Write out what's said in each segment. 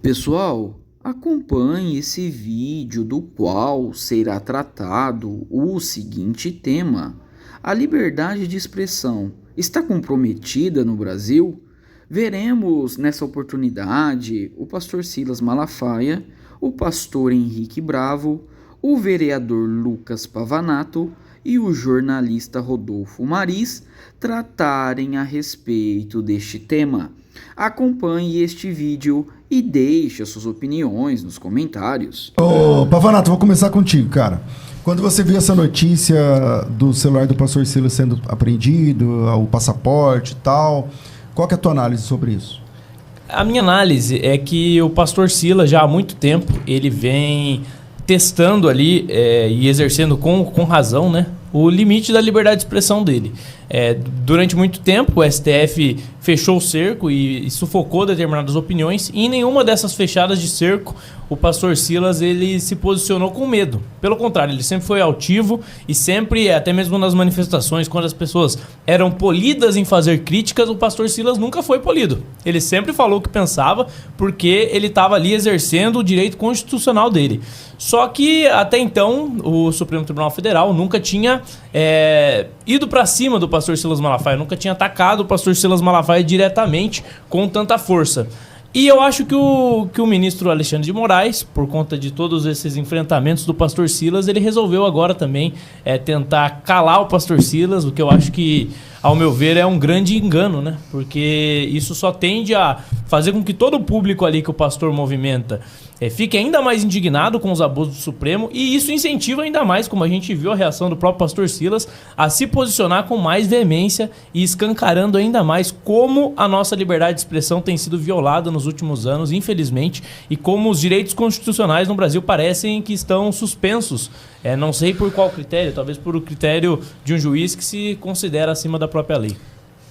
Pessoal, acompanhe esse vídeo do qual será tratado o seguinte tema: a liberdade de expressão está comprometida no Brasil? Veremos nessa oportunidade o pastor Silas Malafaia, o pastor Henrique Bravo, o vereador Lucas Pavanato e o jornalista Rodolfo Maris tratarem a respeito deste tema. Acompanhe este vídeo e deixe as suas opiniões nos comentários. Ô, Pavanato, vou começar contigo, cara. Quando você viu essa notícia do celular do pastor Silas sendo apreendido, o passaporte e tal, qual que é a tua análise sobre isso? A minha análise é que o pastor Silas, já há muito tempo, ele vem testando ali e exercendo com razão, né, o limite da liberdade de expressão dele. Durante muito tempo, o STF fechou o cerco e sufocou determinadas opiniões, e em nenhuma dessas fechadas de cerco, o pastor Silas ele se posicionou com medo. Pelo contrário, ele sempre foi altivo e sempre, até mesmo nas manifestações, quando as pessoas eram polidas em fazer críticas, o pastor Silas nunca foi polido. Ele sempre falou o que pensava, porque ele estava ali exercendo o direito constitucional dele. Só que, até então, o Supremo Tribunal Federal nunca tinha ido para cima do pastor Silas Malafaia, nunca tinha atacado o pastor Silas Malafaia diretamente com tanta força. E eu acho que o ministro Alexandre de Moraes, por conta de todos esses enfrentamentos do pastor Silas, ele resolveu agora também tentar calar o pastor Silas, o que eu acho que, ao meu ver, é um grande engano, né? Porque isso só tende a fazer com que todo o público ali que o pastor movimenta fique ainda mais indignado com os abusos do Supremo, e isso incentiva ainda mais, como a gente viu a reação do próprio pastor Silas, a se posicionar com mais veemência e escancarando ainda mais como a nossa liberdade de expressão tem sido violada nos últimos anos, infelizmente, e como os direitos constitucionais no Brasil parecem que estão suspensos. Não sei por qual critério, talvez por o critério de um juiz que se considera acima da própria lei.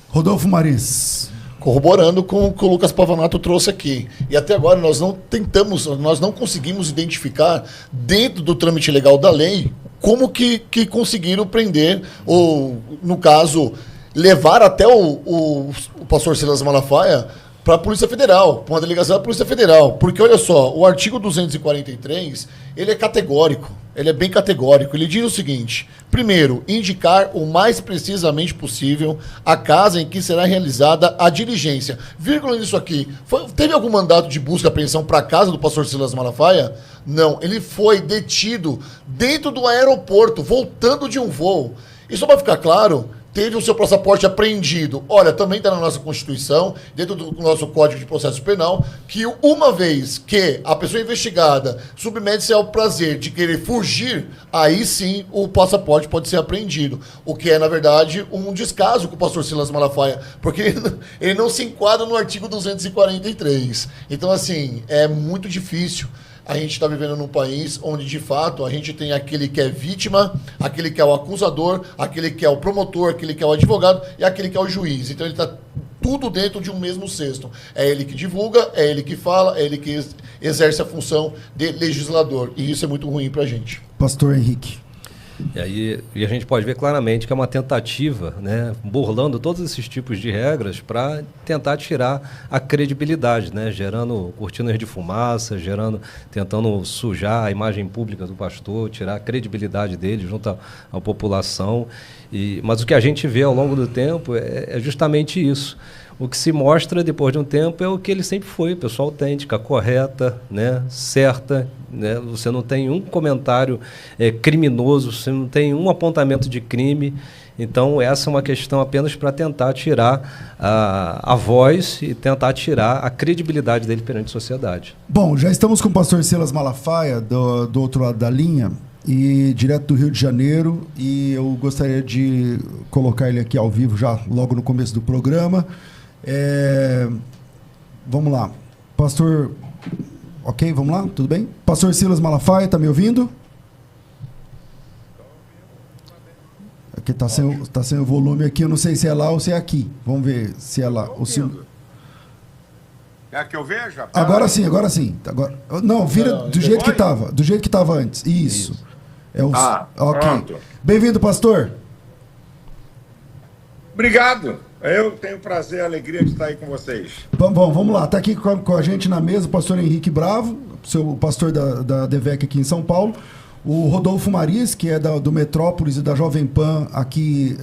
Rodolfo Maris. Corroborando com o que o Lucas Pavanato trouxe aqui. E até agora nós não conseguimos identificar, dentro do trâmite legal da lei, como que conseguiram prender, ou, no caso, levar até o pastor Silas Malafaia para a Polícia Federal, para uma delegacia da Polícia Federal. Porque, olha só, o artigo 243, ele é categórico, ele é bem categórico. Ele diz o seguinte: primeiro, indicar o mais precisamente possível a casa em que será realizada a diligência. Vírgula nisso aqui. Teve algum mandato de busca e apreensão para a casa do pastor Silas Malafaia? Não, ele foi detido dentro do aeroporto, voltando de um voo. E só para ficar claro, teve o seu passaporte apreendido. Olha, também está na nossa Constituição, dentro do nosso Código de Processo Penal, que uma vez que a pessoa investigada submete-se ao prazer de querer fugir, aí sim o passaporte pode ser apreendido. O que é, na verdade, um descaso com o pastor Silas Malafaia, porque ele não se enquadra no artigo 243. Então, assim, é muito difícil. A gente está vivendo num país onde, de fato, a gente tem aquele que é vítima, aquele que é o acusador, aquele que é o promotor, aquele que é o advogado e aquele que é o juiz. Então, ele está tudo dentro de um mesmo cesto. É ele que divulga, é ele que fala, é ele que exerce a função de legislador. E isso é muito ruim para a gente. Pastor Henrique. E a gente pode ver claramente que é uma tentativa, né, burlando todos esses tipos de regras para tentar tirar a credibilidade, né, gerando cortinas de fumaça, tentando sujar a imagem pública do pastor, tirar a credibilidade dele junto à população. Mas o que a gente vê ao longo do tempo é justamente isso. O que se mostra depois de um tempo é o que ele sempre foi, pessoa autêntica, correta, né, certa, né? Você não tem um comentário criminoso, você não tem um apontamento de crime. Então essa é uma questão apenas para tentar tirar a voz e tentar tirar a credibilidade dele perante a sociedade. Bom, já estamos com o pastor Silas Malafaia do outro lado da linha, e direto do Rio de Janeiro, e eu gostaria de colocar ele aqui ao vivo já logo no começo do programa. Vamos lá, pastor. Ok, vamos lá, tudo bem? Pastor Silas Malafaia, tá me ouvindo? Aqui tá sem o volume aqui, eu não sei se é lá ou se é aqui. Vamos ver se é lá. Quer que eu veja? Agora sim. Agora, não, vira do jeito que estava antes. Isso. Ok. Pronto. Bem-vindo, pastor. Obrigado. Eu tenho o prazer e a alegria de estar aí com vocês. Vamos lá. Está aqui com a gente na mesa o pastor Henrique Bravo, o pastor da DEVEC aqui em São Paulo. O Rodolfo Maris, que é do Metrópolis e da Jovem Pan aqui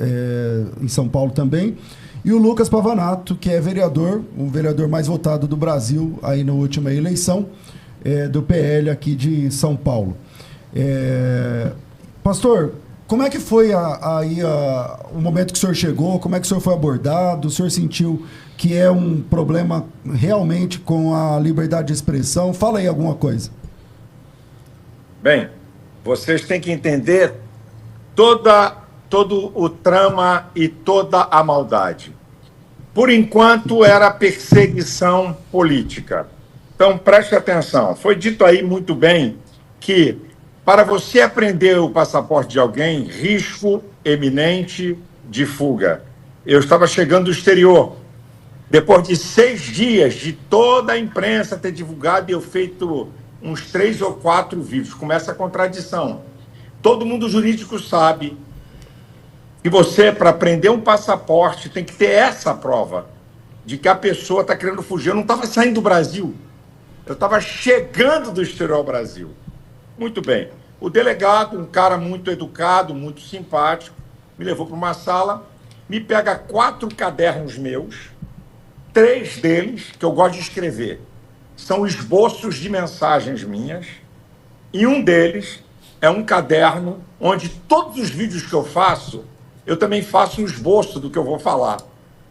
em São Paulo também. E o Lucas Pavanato, que é vereador, o vereador mais votado do Brasil aí na última eleição, do PL aqui de São Paulo. Pastor, como é que foi o momento que o senhor chegou? Como é que o senhor foi abordado? O senhor sentiu que é um problema realmente com a liberdade de expressão? Fala aí alguma coisa. Bem, vocês têm que entender todo o trama e toda a maldade. Por enquanto, era perseguição política. Então, preste atenção. Foi dito aí muito bem que, para você apreender o passaporte de alguém, risco eminente de fuga. Eu estava chegando do exterior. Depois de 6 dias de toda a imprensa ter divulgado, eu feito uns 3 ou 4 vídeos. Começa a contradição. Todo mundo jurídico sabe que você, para prender um passaporte, tem que ter essa prova de que a pessoa está querendo fugir. Eu não estava saindo do Brasil. Eu estava chegando do exterior ao Brasil. Muito bem. O delegado, um cara muito educado, muito simpático, me levou para uma sala, me pega 4 cadernos meus, 3 deles, que eu gosto de escrever, são esboços de mensagens minhas, e um deles é um caderno onde todos os vídeos que eu faço, eu também faço um esboço do que eu vou falar,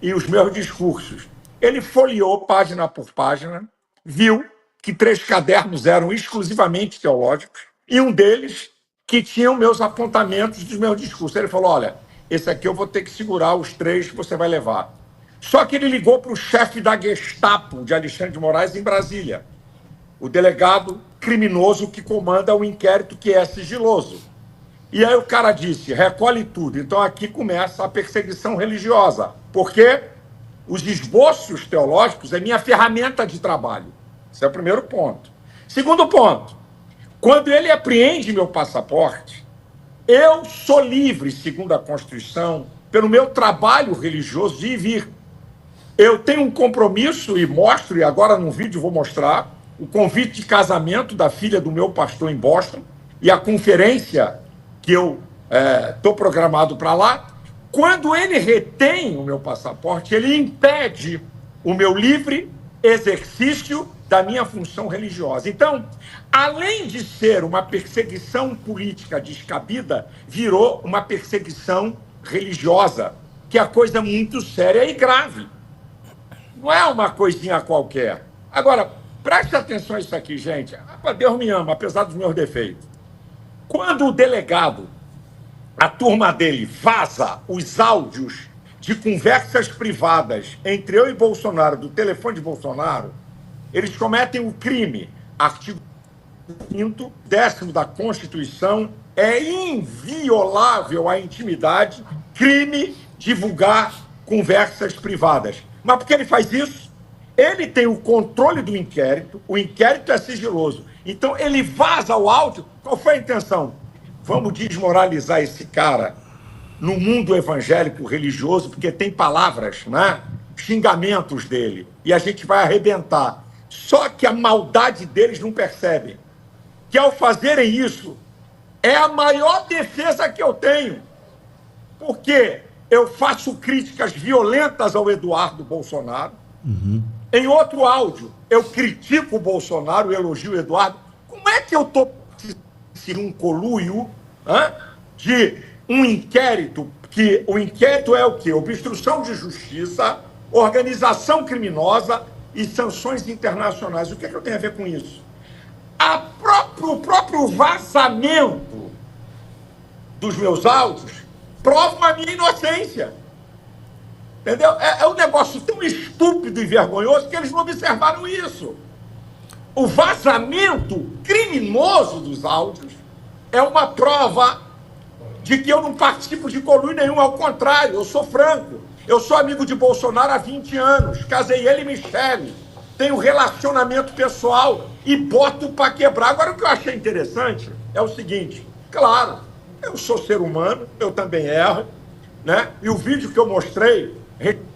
e os meus discursos. Ele folheou página por página, viu que 3 cadernos eram exclusivamente teológicos, e um deles que tinha os meus apontamentos dos meus discursos. Ele falou, olha, esse aqui eu vou ter que segurar, os 3 que você vai levar. Só que ele ligou para o chefe da Gestapo, de Alexandre de Moraes, em Brasília, o delegado criminoso que comanda o inquérito, que é sigiloso. E aí o cara disse, recolhe tudo. Então aqui começa a perseguição religiosa, porque os esboços teológicos é minha ferramenta de trabalho. Esse é o primeiro ponto. Segundo ponto, quando ele apreende meu passaporte, eu sou livre, segundo a Constituição, pelo meu trabalho religioso, de ir e vir. Eu tenho um compromisso, e mostro, e agora num vídeo vou mostrar, o convite de casamento da filha do meu pastor em Boston, e a conferência que eu estou programado para lá. Quando ele retém o meu passaporte, ele impede o meu livre exercício da minha função religiosa. Então, além de ser uma perseguição política descabida, virou uma perseguição religiosa, que é coisa muito séria e grave. Não é uma coisinha qualquer. Agora, preste atenção a isso aqui, gente. Deus me ama, apesar dos meus defeitos. Quando o delegado, a turma dele, vaza os áudios de conversas privadas entre eu e Bolsonaro, do telefone de Bolsonaro, eles cometem um crime. Artigo 5º, 10º da Constituição, é inviolável a intimidade, crime divulgar conversas privadas. Mas por que ele faz isso? Ele tem o controle do inquérito, o inquérito é sigiloso. Então ele vaza o áudio. Qual foi a intenção? Vamos desmoralizar esse cara no mundo evangélico religioso, porque tem palavras, né? Xingamentos dele, e a gente vai arrebentar. Só que a maldade deles não percebem que, ao fazerem isso, é a maior defesa que eu tenho, porque eu faço críticas violentas ao Eduardo Bolsonaro. Em outro áudio, eu critico o Bolsonaro, elogio o Eduardo. Como é que eu estou sendo um conluio de um inquérito, que o inquérito é o quê? Obstrução de justiça, organização criminosa e sanções internacionais. O que é que eu tenho a ver com isso? O próprio vazamento dos meus áudios prova a minha inocência. Entendeu? É um negócio tão estúpido e vergonhoso que eles não observaram isso. O vazamento criminoso dos áudios é uma prova de que eu não participo de conluio nenhum. Ao contrário, eu sou franco. Eu sou amigo de Bolsonaro há 20 anos. Casei ele e Michele. Tenho relacionamento pessoal e boto para quebrar. Agora, o que eu achei interessante é o seguinte. Claro, eu sou ser humano, eu também erro, né? E o vídeo que eu mostrei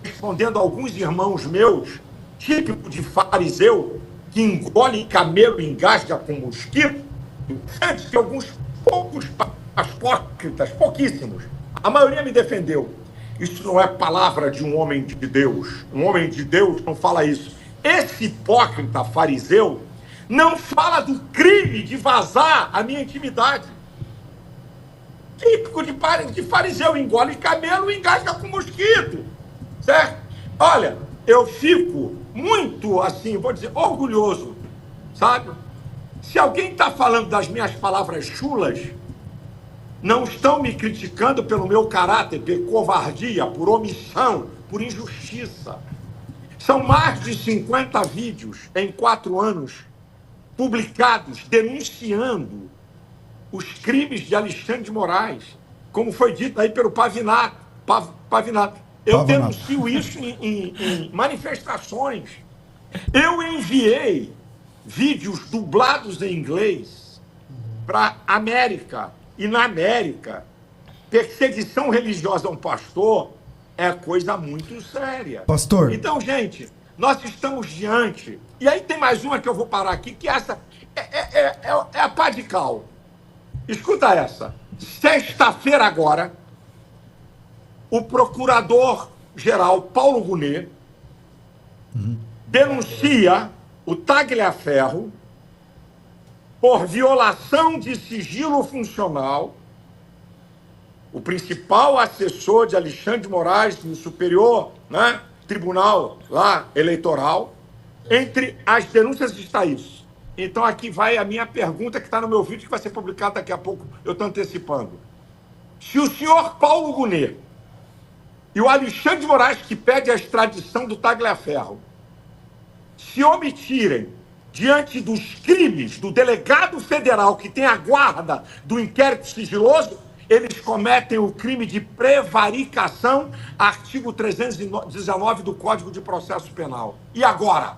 respondendo a alguns irmãos meus, típico de fariseu, que engole camelo e engasga com mosquito, antes que alguns poucos apócritas, pouquíssimos, a maioria me defendeu. Isso não é palavra de um homem de Deus. Um homem de Deus não fala isso. Esse hipócrita fariseu não fala do crime de vazar a minha intimidade. Típico de fariseu, engole camelo e engasga com mosquito. Certo? Olha, eu fico muito, assim, vou dizer, orgulhoso, sabe? Se alguém está falando das minhas palavras chulas, não estão me criticando pelo meu caráter, por covardia, por omissão, por injustiça. São mais de 50 vídeos em 4 anos publicados denunciando os crimes de Alexandre de Moraes, como foi dito aí pelo Pavinato. Eu denuncio isso em manifestações. Eu enviei vídeos dublados em inglês para a América. E na América, perseguição religiosa a um pastor é coisa muito séria. Pastor. Então, gente, nós estamos diante. E aí tem mais uma que eu vou parar aqui, que essa é a pá de cal. Escuta essa. Sexta-feira agora, o procurador-geral Paulo Gonet denuncia o Tagliaferro por violação de sigilo funcional, o principal assessor de Alexandre de Moraes no Superior, né, Tribunal lá eleitoral. Entre as denúncias está isso. Então aqui vai a minha pergunta que está no meu vídeo, que vai ser publicado daqui a pouco, eu estou antecipando. Se o senhor Paulo Gonet e o Alexandre de Moraes, que pede a extradição do Tagliaferro, se omitirem diante dos crimes do delegado federal que tem a guarda do inquérito sigiloso, eles cometem o crime de prevaricação, artigo 319 do Código de Processo Penal. E agora?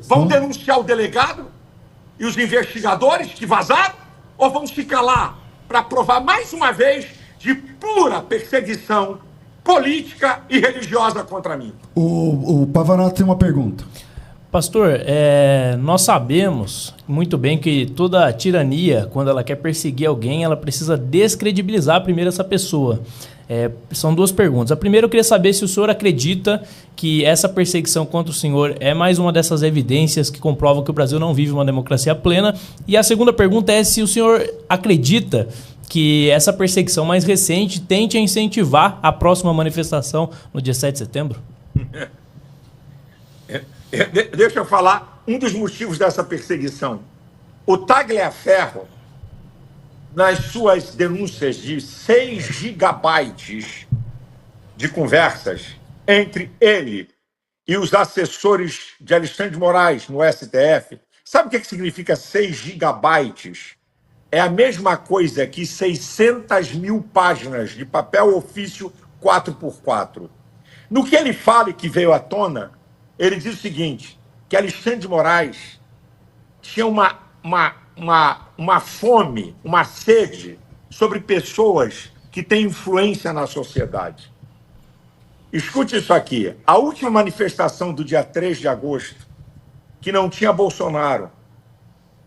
Vão denunciar o delegado e os investigadores que vazaram? Ou vão se calar para provar mais uma vez de pura perseguição política e religiosa contra mim? O Pavanato tem uma pergunta. Pastor, nós sabemos muito bem que toda tirania, quando ela quer perseguir alguém, ela precisa descredibilizar primeiro essa pessoa. São 2 perguntas. A primeira, eu queria saber se o senhor acredita que essa perseguição contra o senhor é mais uma dessas evidências que comprovam que o Brasil não vive uma democracia plena. E a segunda pergunta é se o senhor acredita que essa perseguição mais recente tente a incentivar a próxima manifestação no dia 7 de setembro? Deixa eu falar um dos motivos dessa perseguição. O Tagliaferro, nas suas denúncias de 6 gigabytes de conversas entre ele e os assessores de Alexandre de Moraes no STF, sabe o que significa 6 gigabytes? É a mesma coisa que 600 mil páginas de papel ofício 4x4. No que ele fala e que veio à tona, ele diz o seguinte, que Alexandre de Moraes tinha uma fome, uma sede sobre pessoas que têm influência na sociedade. Escute isso aqui. A última manifestação do dia 3 de agosto, que não tinha Bolsonaro,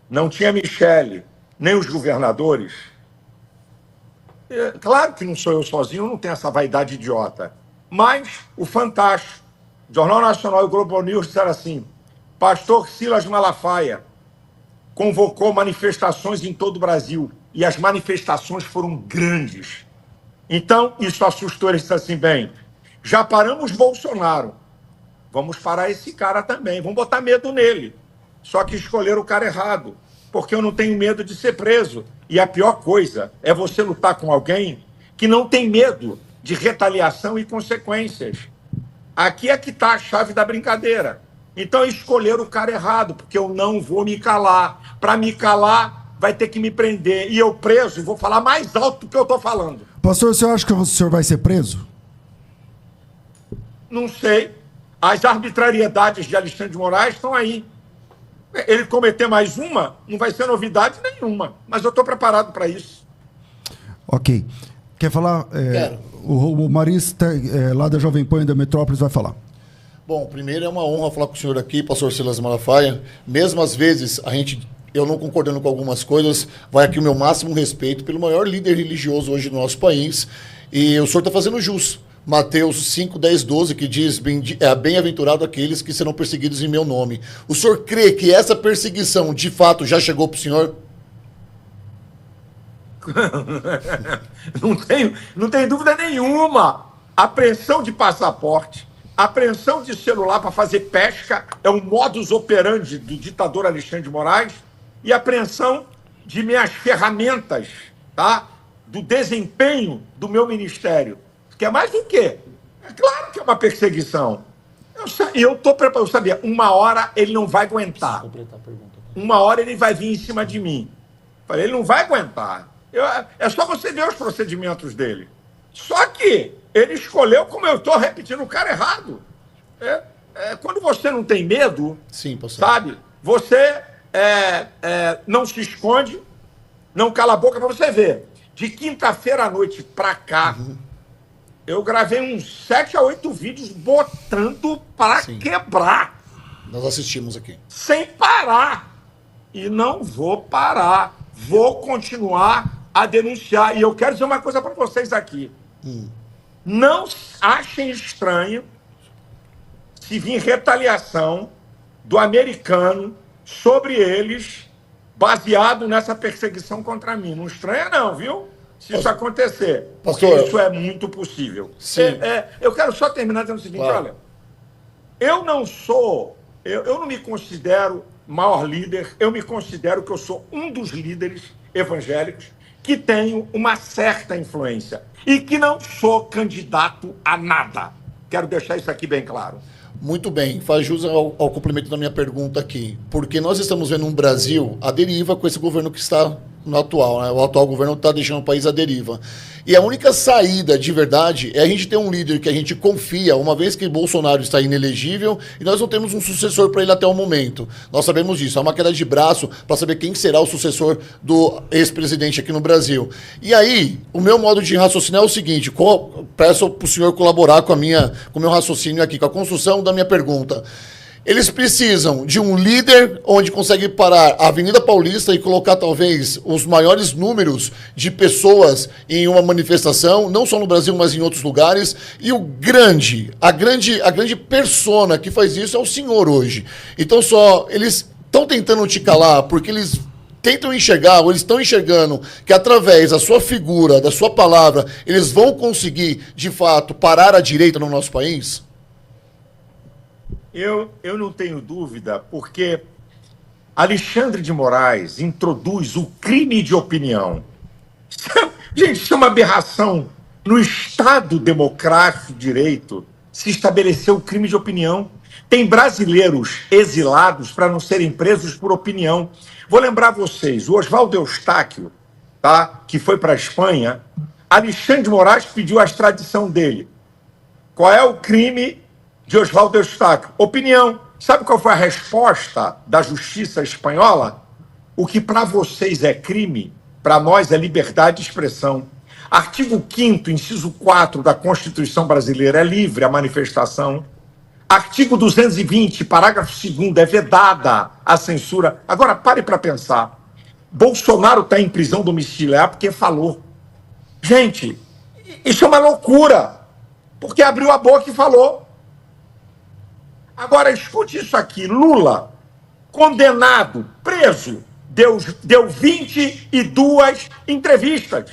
não tinha Michele, nem os governadores, claro que não sou eu sozinho, não tenho essa vaidade idiota, mas o Fantástico, Jornal Nacional e Globo News disseram assim, pastor Silas Malafaia convocou manifestações em todo o Brasil, e as manifestações foram grandes. Então, isso assustou, eles disseram assim, bem, já paramos Bolsonaro, vamos parar esse cara também, vamos botar medo nele. Só que escolheram o cara errado, porque eu não tenho medo de ser preso. E a pior coisa é você lutar com alguém que não tem medo de retaliação e consequências. Aqui é que está a chave da brincadeira. Então escolheram o cara errado, porque eu não vou me calar. Para me calar, vai ter que me prender. E eu preso, vou falar mais alto do que eu estou falando. Pastor, o senhor acha que o senhor vai ser preso? Não sei. As arbitrariedades de Alexandre de Moraes estão aí. Ele cometer mais uma, não vai ser novidade nenhuma. Mas eu estou preparado para isso. Ok. Quer falar? Quero. O Maris, lá da Jovem Pan e da Metrópolis, vai falar. Bom, primeiro é uma honra falar com o senhor aqui, pastor Silas Malafaia. Mesmo às vezes, eu não concordando com algumas coisas, vai aqui o meu máximo respeito pelo maior líder religioso hoje no nosso país. E o senhor está fazendo jus. Mateus 5, 10, 12, que diz, bem-aventurado aqueles que serão perseguidos em meu nome. O senhor crê que essa perseguição, de fato, já chegou para o senhor? Não tenho dúvida nenhuma. Apreensão de passaporte, apreensão de celular para fazer pesca é um modus operandi do ditador Alexandre de Moraes, e apreensão de minhas ferramentas, tá? Do desempenho do meu ministério. Que é mais do quê? É claro que é uma perseguição. Eu estou preparado, eu sabia, uma hora ele não vai aguentar. Uma hora ele vai vir em cima de mim. Falei, ele não vai aguentar. É só você ver os procedimentos dele. Só que ele escolheu, como eu estou repetindo, o cara errado. Quando você não tem medo, sim, pastor, sabe? Você não se esconde, não cala a boca para você ver. De quinta-feira à noite para cá, eu gravei uns 7 a 8 vídeos botando para quebrar. Nós assistimos aqui. Sem parar. E não vou parar. Vou continuar a denunciar. E eu quero dizer uma coisa para vocês aqui. Não achem estranho se vir retaliação do americano sobre eles, baseado nessa perseguição contra mim. Não estranha não, viu? Se isso acontecer. Porque Pastor, isso é muito possível. Sim. Eu quero só terminar dizendo o seguinte, claro. olha, eu não me considero maior líder, eu me considero que eu sou um dos líderes evangélicos que tenho uma certa influência e que não sou candidato a nada. Quero deixar isso aqui bem claro. Muito bem, faz jus ao complemento da minha pergunta aqui. Porque nós estamos vendo um Brasil à deriva com esse governo que está no atual, né? O atual governo está deixando o país à deriva. E a única saída de verdade é a gente ter um líder que a gente confia, uma vez que Bolsonaro está inelegível e nós não temos um sucessor para ele até o momento. Nós sabemos disso, é uma queda de braço para saber quem será o sucessor do ex-presidente aqui no Brasil. E aí, o meu modo de raciocinar é o seguinte, peço para o senhor colaborar com o meu raciocínio aqui, com a construção da minha pergunta. Eles precisam de um líder onde consegue parar a Avenida Paulista e colocar talvez os maiores números de pessoas em uma manifestação, não só no Brasil, mas em outros lugares. E a grande persona que faz isso é o senhor hoje. Então eles estão tentando te calar porque eles tentam enxergar, ou eles estão enxergando que através da sua figura, da sua palavra, eles vão conseguir, de fato, parar a direita no nosso país? Eu não tenho dúvida, porque Alexandre de Moraes introduz o crime de opinião. Gente, isso é uma aberração. No Estado democrático de direito se estabeleceu o crime de opinião. Tem brasileiros exilados para não serem presos por opinião. Vou lembrar vocês, o Oswaldo Eustáquio, tá, que foi para a Espanha, Alexandre de Moraes pediu a extradição dele. Qual é o crime de Oswaldo Eustáquio? Opinião. Sabe qual foi a resposta da justiça espanhola? O que para vocês é crime, para nós é liberdade de expressão. Artigo 5º, inciso 4 da Constituição brasileira é livre a manifestação. Artigo 220, parágrafo 2º, é vedada a censura. Agora, pare para pensar. Bolsonaro está em prisão domiciliar porque falou. Gente, isso é uma loucura, porque abriu a boca e falou. Agora, escute isso aqui. Lula, condenado, preso, deu 22 entrevistas.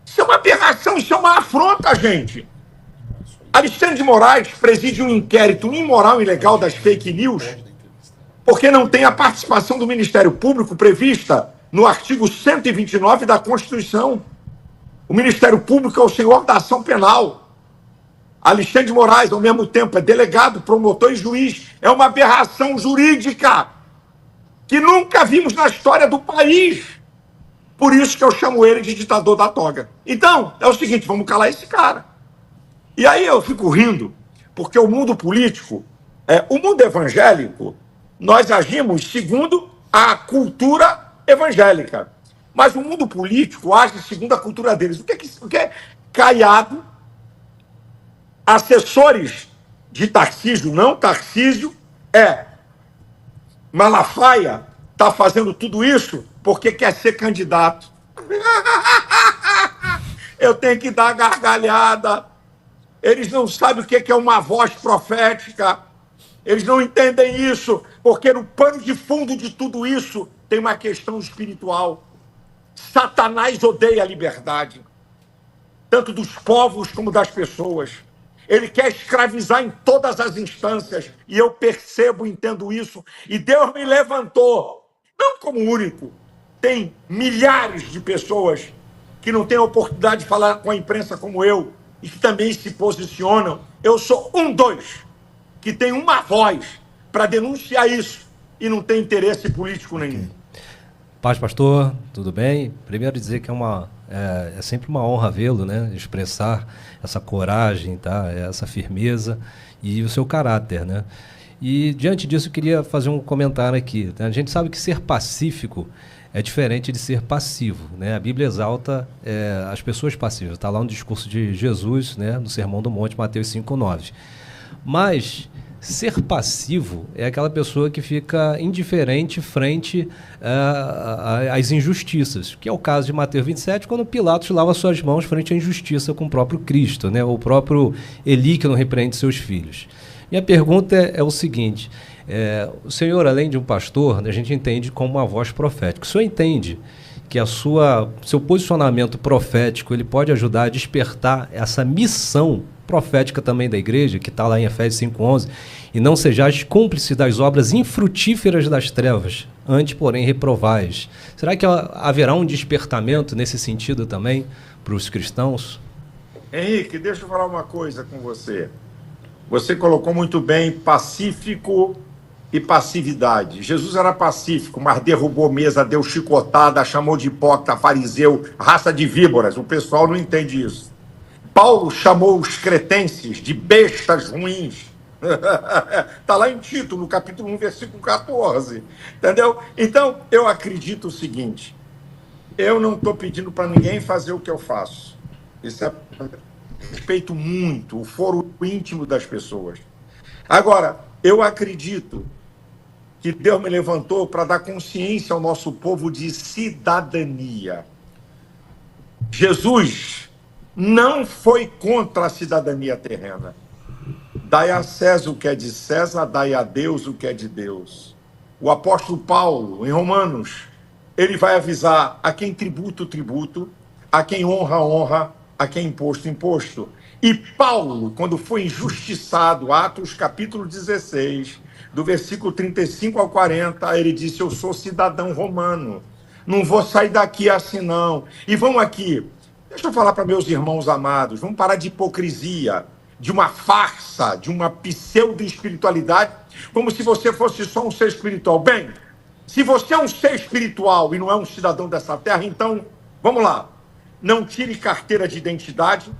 Isso é uma aberração, isso é uma afronta, gente. Alexandre de Moraes preside um inquérito imoral e ilegal das fake news porque não tem a participação do Ministério Público prevista no artigo 129 da Constituição. O Ministério Público é o senhor da ação penal. Alexandre de Moraes, ao mesmo tempo, é delegado, promotor e juiz. É uma aberração jurídica que nunca vimos na história do país. Por isso que eu chamo ele de ditador da toga. Então, é o seguinte, vamos calar esse cara. E aí eu fico rindo, porque o mundo político, o mundo evangélico, nós agimos segundo a cultura evangélica. Mas o mundo político age segundo a cultura deles. O que é Caiado, assessores de Tarcísio, não Tarcísio, Malafaia está fazendo tudo isso porque quer ser candidato. Eu tenho que dar gargalhada. Eles não sabem o que é uma voz profética. Eles não entendem isso, porque no pano de fundo de tudo isso tem uma questão espiritual. Satanás odeia a liberdade, tanto dos povos como das pessoas. Ele quer escravizar em todas as instâncias, e eu percebo, entendo isso, e Deus me levantou, não como único. Tem milhares de pessoas que não têm a oportunidade de falar com a imprensa como eu, e que também se posicionam. Eu sou dois, que tem uma voz para denunciar isso, e não tem interesse político nenhum. Paz, pastor, tudo bem? Primeiro dizer que é sempre uma honra vê-lo, né? Expressar essa coragem, tá? Essa firmeza e o seu caráter, né? E diante disso eu queria fazer um comentário aqui. Tá? A gente sabe que ser pacífico é diferente de ser passivo, né? A Bíblia exalta as pessoas passivas. Está lá no discurso de Jesus, né? No Sermão do Monte, Mateus 5:9. Mas ser passivo é aquela pessoa que fica indiferente frente às injustiças, que é o caso de Mateus 27, quando Pilatos lava suas mãos frente à injustiça com o próprio Cristo, né? O próprio Eli que não repreende seus filhos. Minha pergunta é o seguinte, o senhor, além de um pastor, a gente entende como uma voz profética. O senhor entende que seu posicionamento profético ele pode ajudar a despertar essa missão profética também da igreja, que está lá em Efésios 5:11, e não sejais cúmplices das obras infrutíferas das trevas, antes, porém, reprovais. Será que haverá um despertamento nesse sentido também para os cristãos? Henrique, deixa eu falar uma coisa com você. Você colocou muito bem pacífico e passividade. Jesus era pacífico, mas derrubou mesa, deu chicotada, chamou de hipócrita, fariseu, raça de víboras. O pessoal não entende isso. Paulo chamou os cretenses de bestas ruins. Está lá em Tito, no capítulo 1, versículo 14. Entendeu? Então, eu acredito o seguinte. Eu não estou pedindo para ninguém fazer o que eu faço. Isso é... Respeito muito o foro íntimo das pessoas. Agora, eu acredito que Deus me levantou para dar consciência ao nosso povo de cidadania. Jesus não foi contra a cidadania terrena. Dai a César o que é de César, dai a Deus o que é de Deus. O apóstolo Paulo, em Romanos, ele vai avisar a quem tributo, tributo, a quem honra, honra, a quem imposto, imposto. E Paulo, quando foi injustiçado, Atos capítulo 16, do versículo 35 ao 40, ele disse, eu sou cidadão romano, não vou sair daqui assim não. E vamos aqui, deixa eu falar para meus irmãos amados, vamos parar de hipocrisia, de uma farsa, de uma pseudo-espiritualidade, como se você fosse só um ser espiritual. Bem, se você é um ser espiritual e não é um cidadão dessa terra, então, vamos lá, não tire carteira de identidade,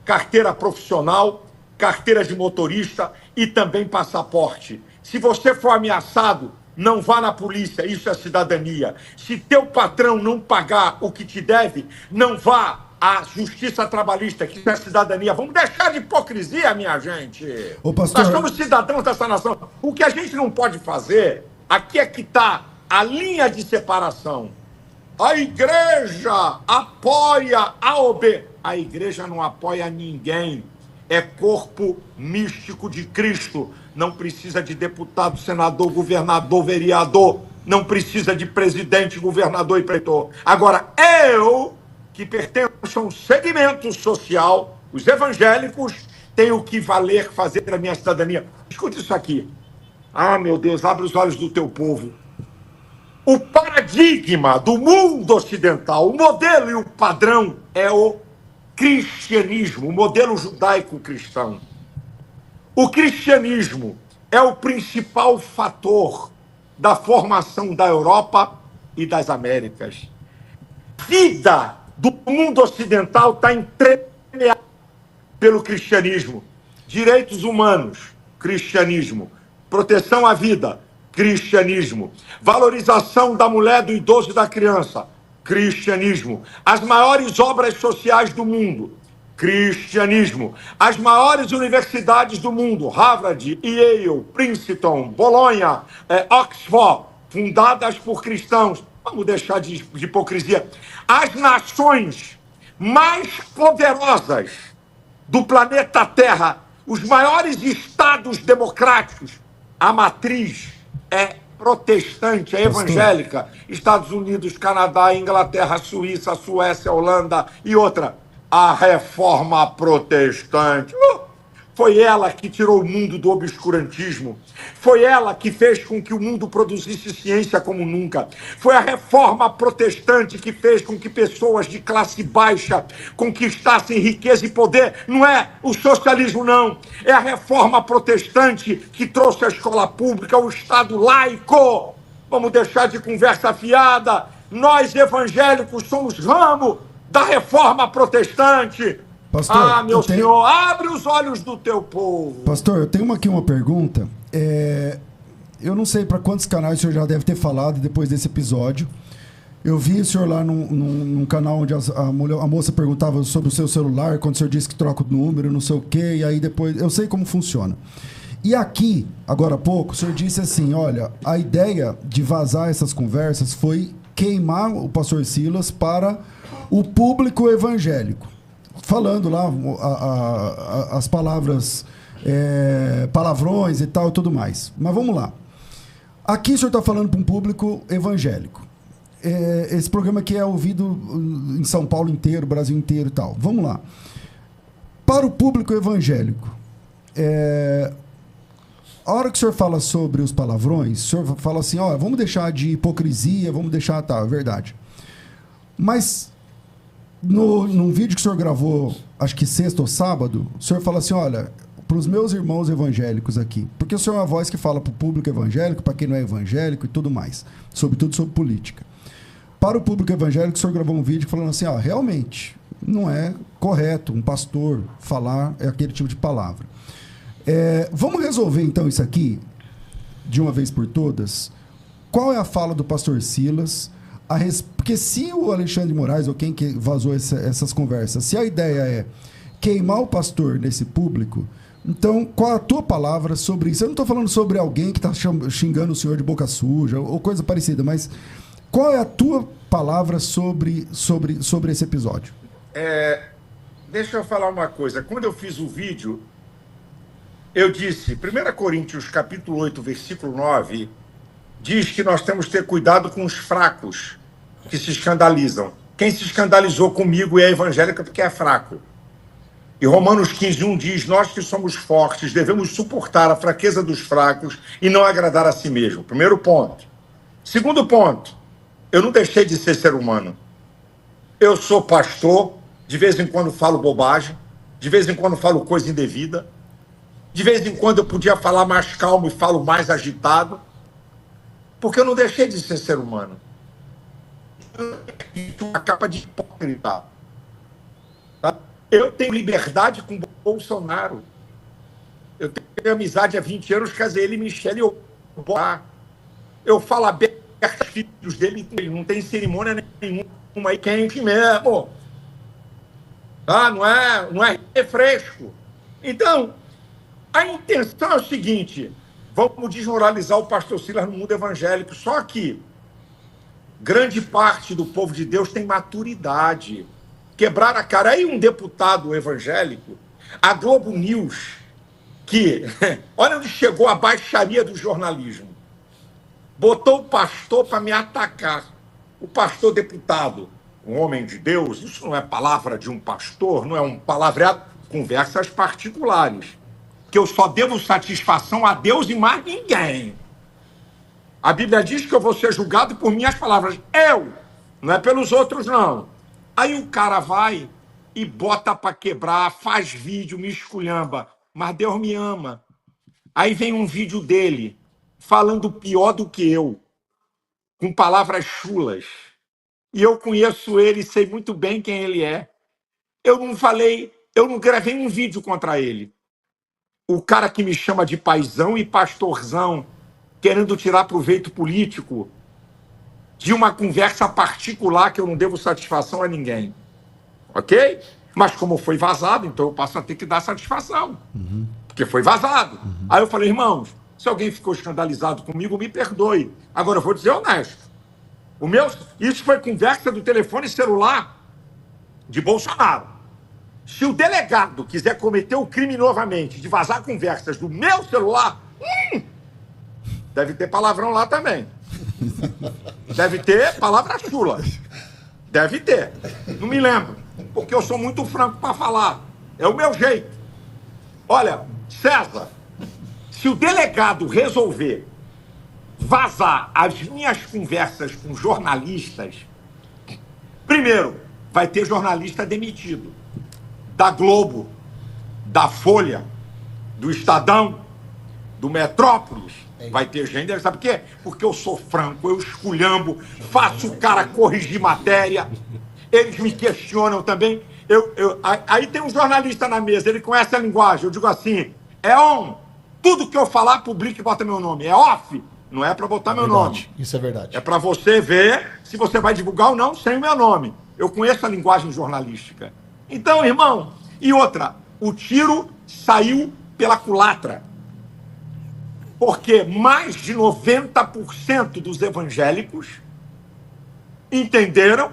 carteira profissional, carteira de motorista e também passaporte. Se você for ameaçado, não vá na polícia, isso é cidadania. Se teu patrão não pagar o que te deve, não vá à justiça trabalhista, que isso é cidadania. Vamos deixar de hipocrisia, minha gente. Ô, pastor... Nós somos cidadãos dessa nação. O que a gente não pode fazer, aqui é que está a linha de separação. A igreja apoia a OB. A igreja não apoia ninguém. É corpo místico de Cristo. Não precisa de deputado, senador, governador, vereador. Não precisa de presidente, governador e pretor. Agora, eu, que pertenço a um segmento social, os evangélicos, tenho que fazer a minha cidadania. Escuta isso aqui. Ah, meu Deus, abre os olhos do teu povo. O paradigma do mundo ocidental, o modelo e o padrão é o cristianismo, o modelo judaico-cristão. O cristianismo é o principal fator da formação da Europa e das Américas. A vida do mundo ocidental está entremeada pelo cristianismo. Direitos humanos, cristianismo. Proteção à vida, cristianismo. Valorização da mulher, do idoso e da criança, Cristianismo. As maiores obras sociais do mundo. Cristianismo. As maiores universidades do mundo. Harvard, Yale, Princeton, Bolonha, Oxford. Fundadas por cristãos. Vamos deixar de hipocrisia. As nações mais poderosas do planeta Terra, os maiores estados democráticos, a matriz é protestante, é evangélica. Estados Unidos, Canadá, Inglaterra, Suíça, Suécia, Holanda e outra. A reforma protestante. Foi ela que tirou o mundo do obscurantismo. Foi ela que fez com que o mundo produzisse ciência como nunca. Foi a reforma protestante que fez com que pessoas de classe baixa conquistassem riqueza e poder. Não é o socialismo, não. É a reforma protestante que trouxe a escola pública, o Estado laico. Vamos deixar de conversa fiada. Nós, evangélicos, somos ramo da reforma protestante. Pastor, meu Senhor, abre os olhos do teu povo. Pastor, eu tenho aqui uma pergunta. Eu não sei para quantos canais o senhor já deve ter falado depois desse episódio. Eu vi o senhor lá num canal onde a moça perguntava sobre o seu celular, quando o senhor disse que troca o número, não sei o quê, e aí depois... Eu sei como funciona. E aqui, agora há pouco, o senhor disse assim, olha, a ideia de vazar essas conversas foi queimar o pastor Silas para o público evangélico. Falando lá as palavras, palavrões e tal e tudo mais. Mas vamos lá. Aqui o senhor está falando para um público evangélico. Esse programa aqui é ouvido em São Paulo inteiro, Brasil inteiro e tal. Vamos lá. Para o público evangélico, a hora que o senhor fala sobre os palavrões, o senhor fala assim, ó, vamos deixar de hipocrisia, vamos deixar, tá, é verdade. Mas... num vídeo que o senhor gravou, acho que sexta ou sábado, o senhor fala assim, olha, para os meus irmãos evangélicos aqui, porque o senhor é uma voz que fala para o público evangélico, para quem não é evangélico e tudo mais, sobretudo sobre política. Para o público evangélico, o senhor gravou um vídeo falando assim, realmente, não é correto um pastor falar aquele tipo de palavra. Vamos resolver então isso aqui, de uma vez por todas. Qual é a fala do pastor Silas? Porque se o Alexandre de Moraes, ou quem que vazou essas conversas, se a ideia é queimar o pastor nesse público, então qual a tua palavra sobre isso? Eu não estou falando sobre alguém que está xingando o senhor de boca suja ou coisa parecida, mas qual é a tua palavra sobre esse episódio? Deixa eu falar uma coisa. Quando eu fiz o vídeo, eu disse, 1 Coríntios capítulo 8, versículo 9... diz que nós temos que ter cuidado com os fracos que se escandalizam. Quem se escandalizou comigo é evangélico porque é fraco. E Romanos 15:1 diz, nós que somos fortes devemos suportar a fraqueza dos fracos e não agradar a si mesmo. Primeiro ponto. Segundo ponto, eu não deixei de ser humano. Eu sou pastor, de vez em quando falo bobagem, de vez em quando falo coisa indevida, de vez em quando eu podia falar mais calmo e falo mais agitado, porque eu não deixei de ser humano. Uma capa de hipócrita. Tá? Eu tenho liberdade com Bolsonaro. Eu tenho amizade há 20 anos, casei ele e Michele. Eu falo aberto aos filhos dele, não tem cerimônia nenhuma aí, quente mesmo. Tá? Não é refresco. Então, a intenção é o seguinte... Vamos desmoralizar o pastor Silas no mundo evangélico. Só que grande parte do povo de Deus tem maturidade. Quebrar a cara. Aí um deputado evangélico, a Globo News, que, olha onde chegou a baixaria do jornalismo. Botou o pastor para me atacar. O pastor deputado, um homem de Deus, isso não é palavra de um pastor, não é um palavreado, conversas particulares. Que eu só devo satisfação a Deus e mais ninguém. A Bíblia diz que eu vou ser julgado por minhas palavras. Eu, não é pelos outros, não. Aí o cara vai e bota para quebrar, faz vídeo, me esculhamba. Mas Deus me ama. Aí vem um vídeo dele falando pior do que eu, com palavras chulas. E eu conheço ele, sei muito bem quem ele é. Eu não gravei um vídeo contra ele. O cara que me chama de paizão e pastorzão, querendo tirar proveito político, de uma conversa particular que eu não devo satisfação a ninguém. Ok? Mas como foi vazado, então eu passo a ter que dar satisfação. Porque foi vazado. Aí eu falei, irmãos, se alguém ficou escandalizado comigo, me perdoe. Agora eu vou dizer honesto. Isso foi conversa do telefone celular de Bolsonaro. Se o delegado quiser cometer o crime novamente de vazar conversas do meu celular, deve ter palavrão lá também. Deve ter palavra chula. Deve ter. Não me lembro. Porque eu sou muito franco para falar. É o meu jeito. Olha, César, se o delegado resolver vazar as minhas conversas com jornalistas, primeiro, vai ter jornalista demitido. Da Globo, da Folha, do Estadão, do Metrópolis. Vai ter gente, sabe por quê? Porque eu sou franco, eu esculhambo, faço o cara corrigir matéria, eles me questionam também. Aí tem um jornalista na mesa, ele conhece a linguagem, eu digo assim, é on, tudo que eu falar, publica e bota meu nome. É off, não é para botar meu nome. Isso é verdade. É para você ver se você vai divulgar ou não sem o meu nome. Eu conheço a linguagem jornalística. Então, irmão, e outra, o tiro saiu pela culatra. Porque mais de 90% dos evangélicos entenderam,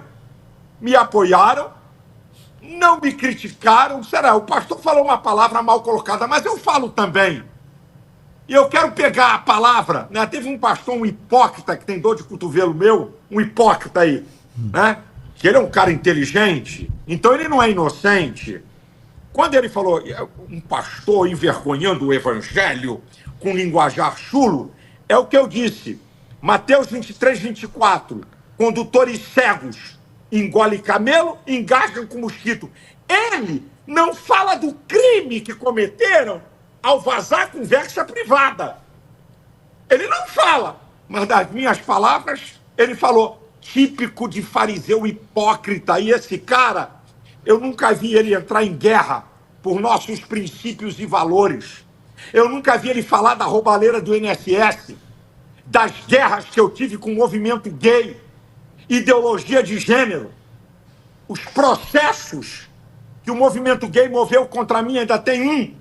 me apoiaram, não me criticaram. O pastor falou uma palavra mal colocada, mas eu falo também. E eu quero pegar a palavra, né? Teve um pastor, um hipócrita, que tem dor de cotovelo meu, um hipócrita aí, né? Que ele é um cara inteligente, então ele não é inocente. Quando ele falou, um pastor envergonhando o evangelho com linguajar chulo, é o que eu disse. Mateus 23, 24. Condutores cegos engolem camelo e engasgam com mosquito. Ele não fala do crime que cometeram ao vazar conversa privada. Ele não fala, mas das minhas palavras, ele falou, típico de fariseu hipócrita. E esse cara, eu nunca vi ele entrar em guerra por nossos princípios e valores. Eu nunca vi ele falar da roubalheira do INSS, das guerras que eu tive com o movimento gay, ideologia de gênero, os processos que o movimento gay moveu contra mim, ainda tem um.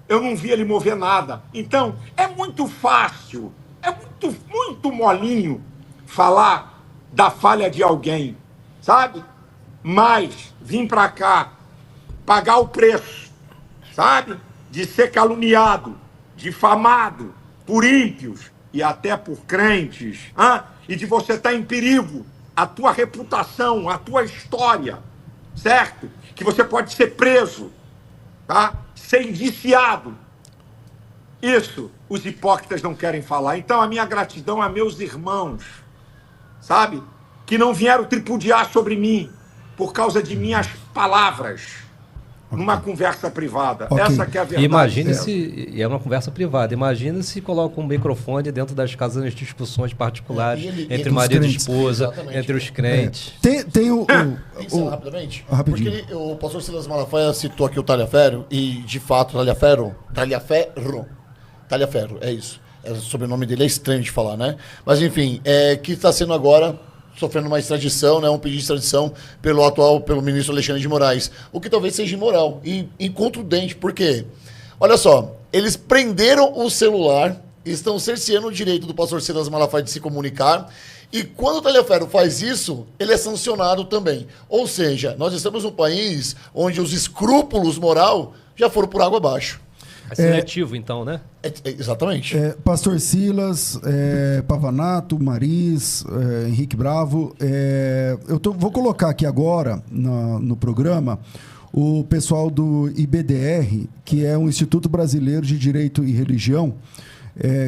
Eu não vi ele mover nada. Então, é muito fácil, é muito molinho falar da falha de alguém, sabe? Mas vim pra cá pagar o preço, sabe? De ser caluniado, difamado por ímpios e até por crentes, e de você estar em perigo, a tua reputação, a tua história, certo? Que você pode ser preso, tá? Ser indiciado. Isso os hipócritas não querem falar. Então a minha gratidão a meus irmãos, sabe? Que não vieram tripudiar sobre mim por causa de minhas palavras. Numa conversa privada. Okay. Essa que é a verdade. Imagine se... E é uma conversa privada. Imagine se coloca um microfone dentro das casas de discussões particulares entre marido e esposa, exatamente, entre os crentes. Tem o... rapidamente? Rapidinho. Porque o pastor Silas Malafaia citou aqui o Talhaferro, e de fato, Talhaferro, é isso. O sobrenome dele é estranho de falar, né? Mas enfim, que está sendo agora... sofrendo uma extradição, né, um pedido de extradição pelo ministro Alexandre de Moraes, o que talvez seja imoral e incontundente, por quê? Olha só, eles prenderam o celular, estão cerceando o direito do pastor Silas Malafaia de se comunicar, e quando o Talhaferro faz isso, ele é sancionado também. Ou seja, nós estamos num país onde os escrúpulos moral já foram por água abaixo. É seletivo, então, né? Exatamente. Pastor Silas, Pavanato, Maris, Henrique Bravo. Vou colocar aqui agora no programa o pessoal do IBDR, que é o Instituto Brasileiro de Direito e Religião,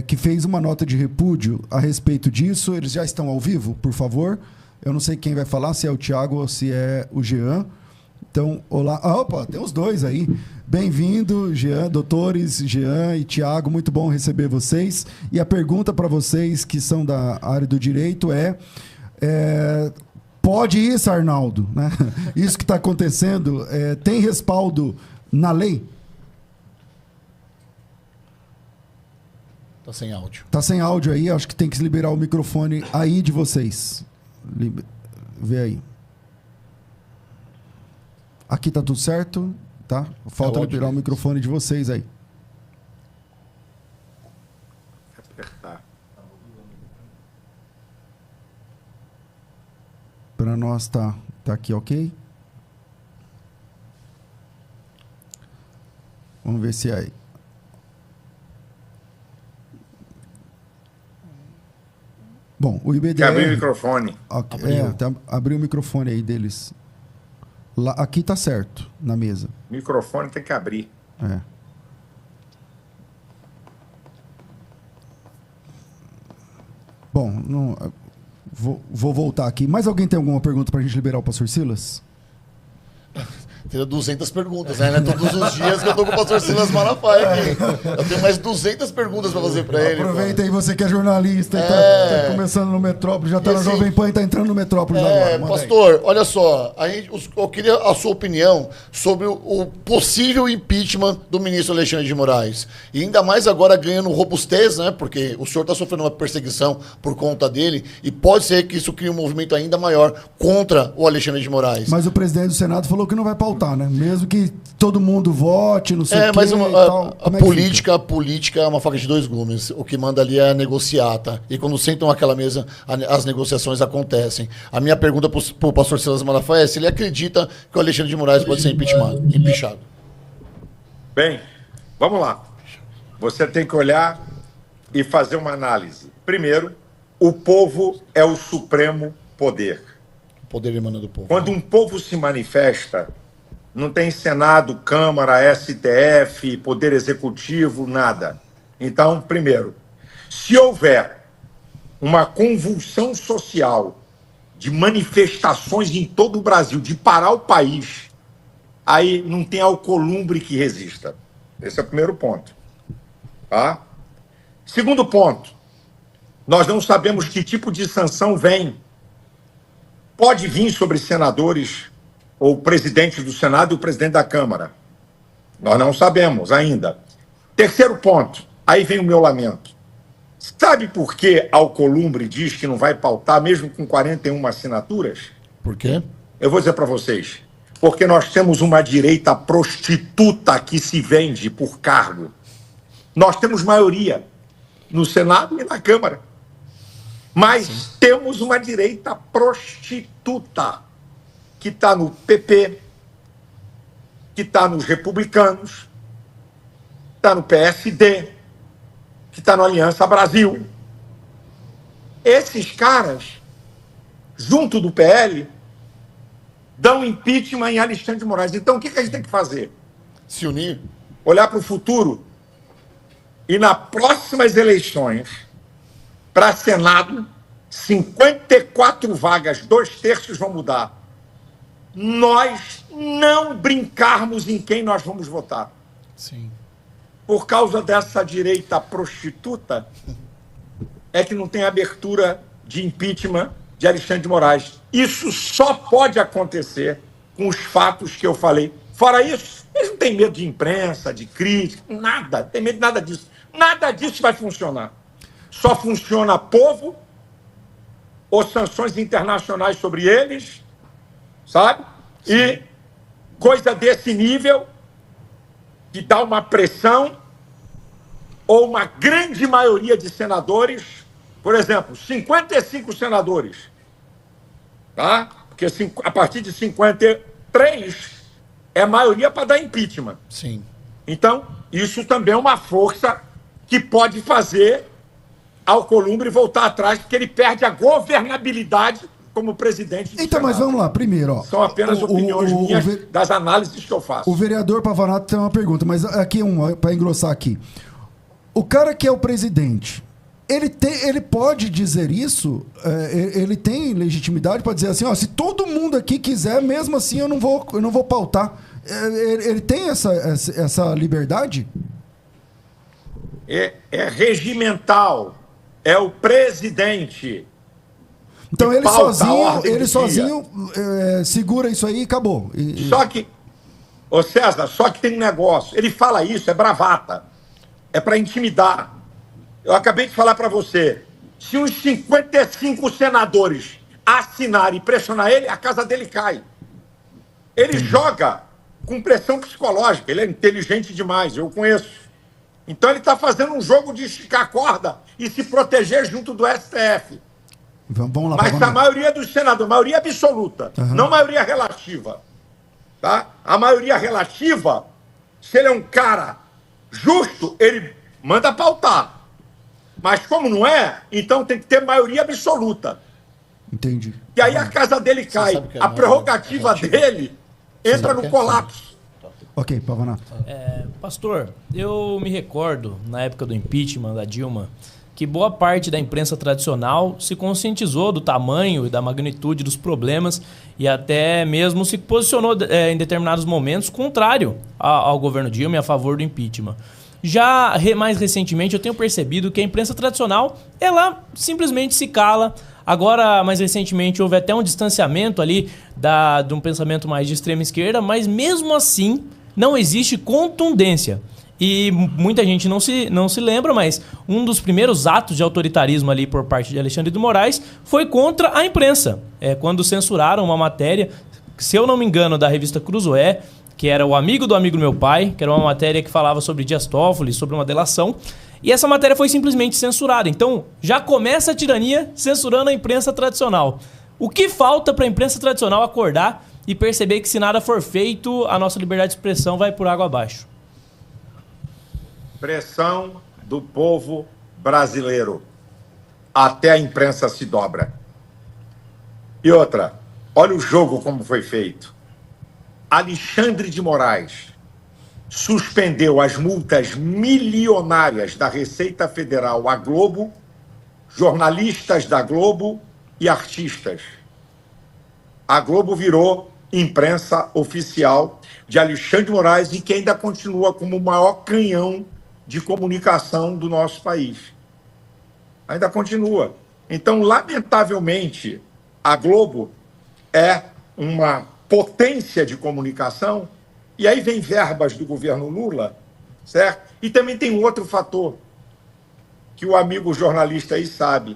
que fez uma nota de repúdio a respeito disso. Eles já estão ao vivo, por favor. Eu não sei quem vai falar, se é o Tiago ou se é o Jean. Então, olá. Opa, tem os dois aí. Bem-vindo, Jean, doutores Jean e Tiago, muito bom receber vocês. E a pergunta para vocês que são da área do direito pode isso, Arnaldo? Né? Isso que está acontecendo tem respaldo na lei? Tá sem áudio. Tá sem áudio aí, acho que tem que liberar o microfone aí de vocês. Vê aí. Aqui tá tudo certo, tá? Falta liberar o microfone de vocês aí. Apertar. Para nós tá aqui, ok? Vamos ver se é aí. Bom, o IBDR... Abriu o microfone. Okay, abriu o microfone aí deles. Lá, aqui tá certo, na mesa. O microfone tem que abrir. É. Bom, não, vou voltar aqui. Mais alguém tem alguma pergunta pra gente liberar o pastor Silas? Teria 200 perguntas, né? Todos os dias que eu tô com o pastor Silas Malafaia aqui. Eu tenho mais 200 perguntas pra fazer pra ele. Aproveita aí, você que é jornalista e tá começando no Metrópolis, já tá na Jovem Pan e tá entrando no Metrópolis agora. Pastor, olha só, eu queria a sua opinião sobre o possível impeachment do ministro Alexandre de Moraes. E ainda mais agora ganhando robustez, né? Porque o senhor tá sofrendo uma perseguição por conta dele e pode ser que isso crie um movimento ainda maior contra o Alexandre de Moraes. Mas o presidente do Senado falou que não vai pautar, né? Mesmo que todo mundo vote, não sei o quê. Mas a política é uma faca de dois gumes. O que manda ali é negociar, tá? E quando sentam naquela mesa, as negociações acontecem. A minha pergunta pro pastor Silas Malafaia é se ele acredita que o Alexandre de Moraes pode ser impeachado. Bem, vamos lá. Você tem que olhar e fazer uma análise. Primeiro, o povo é o supremo poder. O poder emana do povo. Quando um povo se manifesta, não tem Senado, Câmara, STF, Poder Executivo, nada. Então, primeiro, se houver uma convulsão social de manifestações em todo o Brasil, de parar o país, aí não tem alcolumbre que resista. Esse é o primeiro ponto. Tá? Segundo ponto, nós não sabemos que tipo de sanção vem. Pode vir sobre senadores ou o presidente do Senado e o presidente da Câmara. Nós não sabemos ainda. Terceiro ponto, aí vem o meu lamento. Sabe por que Alcolumbre diz que não vai pautar, mesmo com 41 assinaturas? Por quê? Eu vou dizer para vocês. Porque nós temos uma direita prostituta que se vende por cargo. Nós temos maioria no Senado e na Câmara. Mas temos uma direita prostituta que está no PP, que está nos republicanos, está no PSD, que está no Aliança Brasil. Esses caras, junto do PL, dão impeachment em Alexandre de Moraes. Então, o que a gente tem que fazer? Se unir. Olhar para o futuro e, nas próximas eleições, para Senado, 54 vagas, 2/3 vão mudar. Nós não brincarmos em quem nós vamos votar. Sim. Por causa dessa direita prostituta, é que não tem abertura de impeachment de Alexandre de Moraes. Isso só pode acontecer com os fatos que eu falei. Fora isso, eles não têm medo de imprensa, de crítica, nada. Não tem medo de nada disso. Nada disso vai funcionar. Só funciona povo ou sanções internacionais sobre eles, sabe? Sim. E coisa desse nível que dá uma pressão ou uma grande maioria de senadores, por exemplo, 55 senadores, tá? Porque a partir de 53 é maioria para dar impeachment. Sim. Então, isso também é uma força que pode fazer Alcolumbre voltar atrás, porque ele perde a governabilidade como presidente do Então, Senado. mas vamos lá, primeiro, ó. São apenas opiniões minhas das análises que eu faço. O vereador Pavanato tem uma pergunta, mas aqui para engrossar aqui. O cara que é o presidente, ele pode dizer isso? Ele tem legitimidade para dizer assim, ó, se todo mundo aqui quiser, mesmo assim eu não vou pautar. Ele tem essa liberdade? É regimental. É o presidente. Então ele sozinho segura isso aí e acabou. Só que, ô César, tem um negócio. Ele fala isso, é bravata. É para intimidar. Eu acabei de falar para você. Se uns 55 senadores assinar e pressionar ele, a casa dele cai. Ele joga com pressão psicológica, ele é inteligente demais, eu conheço. Então ele está fazendo um jogo de esticar a corda e se proteger junto do STF. Vamos lá, Mas a maioria dos senadores, maioria absoluta, não maioria relativa. Tá? A maioria relativa, se ele é um cara justo, ele manda pautar. Mas como não é, então tem que ter maioria absoluta. Entendi. E aí a casa dele cai, a prerrogativa dele entra no colapso. Ok, Pavanato. Pastor, eu me recordo, na época do impeachment da Dilma, que boa parte da imprensa tradicional se conscientizou do tamanho e da magnitude dos problemas e até mesmo se posicionou em determinados momentos contrário ao governo Dilma e a favor do impeachment. Já mais recentemente eu tenho percebido que a imprensa tradicional, ela simplesmente se cala. Agora, mais recentemente, houve até um distanciamento ali de um pensamento mais de extrema esquerda, mas mesmo assim não existe contundência. E muita gente não se lembra, mas um dos primeiros atos de autoritarismo ali por parte de Alexandre de Moraes foi contra a imprensa. Quando censuraram uma matéria, se eu não me engano, da revista Cruzoé, que era o amigo do meu pai, que era uma matéria que falava sobre Dias Toffoli, sobre uma delação, e essa matéria foi simplesmente censurada. Então, já começa a tirania censurando a imprensa tradicional. O que falta para a imprensa tradicional acordar e perceber que se nada for feito, a nossa liberdade de expressão vai por água abaixo? Pressão do povo brasileiro. Até a imprensa se dobra. E outra, olha o jogo como foi feito. Alexandre de Moraes suspendeu as multas milionárias da Receita Federal à Globo, jornalistas da Globo e artistas. A Globo virou imprensa oficial de Alexandre de Moraes e que ainda continua como o maior canhão de comunicação do nosso país. Ainda continua. Então, lamentavelmente, a Globo é uma potência de comunicação, e aí vem verbas do governo Lula, certo? E também tem um outro fator, que o amigo jornalista aí sabe.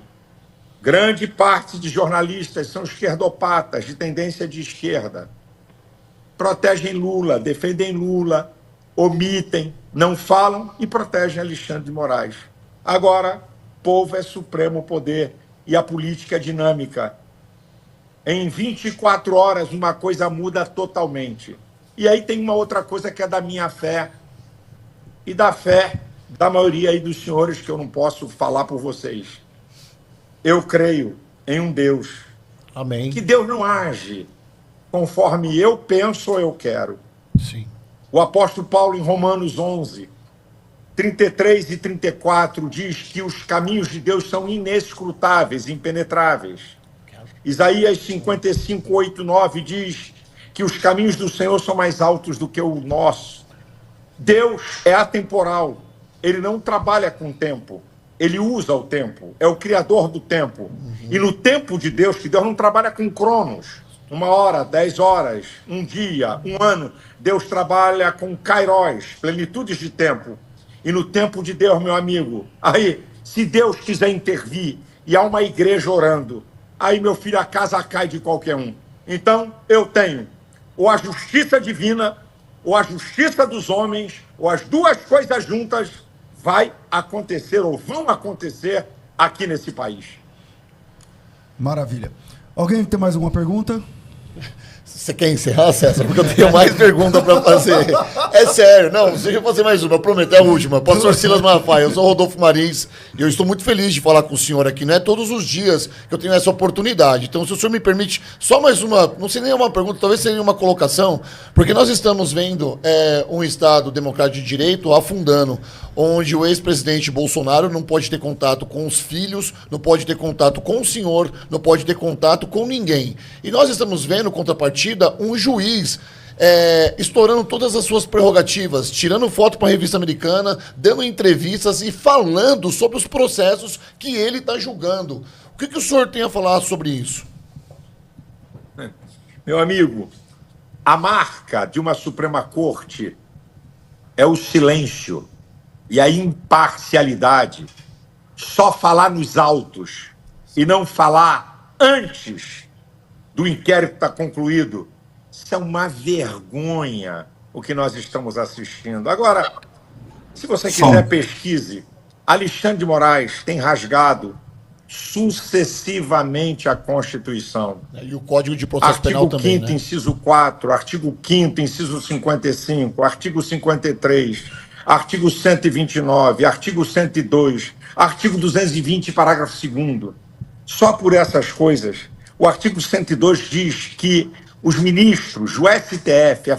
Grande parte de jornalistas são esquerdopatas, de tendência de esquerda. Protegem Lula, defendem Lula, omitem, não falam e protegem Alexandre de Moraes. Agora, povo é supremo poder e a política é dinâmica. Em 24 horas, uma coisa muda totalmente. E aí tem uma outra coisa que é da minha fé e da fé da maioria aí dos senhores, que eu não posso falar por vocês. Eu creio em um Deus. Amém. Que Deus não age conforme eu penso ou eu quero. Sim. O apóstolo Paulo, em Romanos 11, 33 e 34, diz que os caminhos de Deus são inescrutáveis, impenetráveis. Isaías 55, 8, 9 diz que os caminhos do Senhor são mais altos do que o nosso. Deus é atemporal. Ele não trabalha com o tempo. Ele usa o tempo. É o criador do tempo. E no tempo de Deus, que Deus não trabalha com cronos. 1 hora, 10 horas, um dia, um ano. Deus trabalha com kairos, plenitudes de tempo. E no tempo de Deus, meu amigo, aí, se Deus quiser intervir e há uma igreja orando, aí, meu filho, a casa cai de qualquer um. Então, eu tenho ou a justiça divina, ou a justiça dos homens, ou as duas coisas juntas, vai acontecer ou vão acontecer aqui nesse país. Maravilha. Alguém tem mais alguma pergunta? Você quer encerrar, César? Porque eu tenho mais pergunta para fazer. É sério, não, deixa eu fazer mais uma, eu prometo, é a última. Pastor Silas Malafaia, eu sou Rodolfo Marins e eu estou muito feliz de falar com o senhor aqui. Não é todos os dias que eu tenho essa oportunidade. Então, se o senhor me permite, só mais uma, não sei nem uma pergunta, talvez seja uma colocação, porque nós estamos vendo um Estado democrático de direito afundando, onde o ex-presidente Bolsonaro não pode ter contato com os filhos, não pode ter contato com o senhor, não pode ter contato com ninguém. E nós estamos vendo, contrapartida, um juiz estourando todas as suas prerrogativas, tirando foto para a revista americana, dando entrevistas e falando sobre os processos que ele está julgando. O que o senhor tem a falar sobre isso? Meu amigo, a marca de uma Suprema Corte é o silêncio e a imparcialidade. Só falar nos autos e não falar antes do inquérito estar concluído. Isso é uma vergonha o que nós estamos assistindo. Agora, se você quiser, pesquise. Alexandre de Moraes tem rasgado sucessivamente a Constituição. E o Código de Processo Penal também, Artigo 5º, inciso 4, artigo 5º, inciso 55, artigo 53, artigo 129, artigo 102, artigo 220, parágrafo 2º. Só por essas coisas, o artigo 102 diz que os ministros, o STF,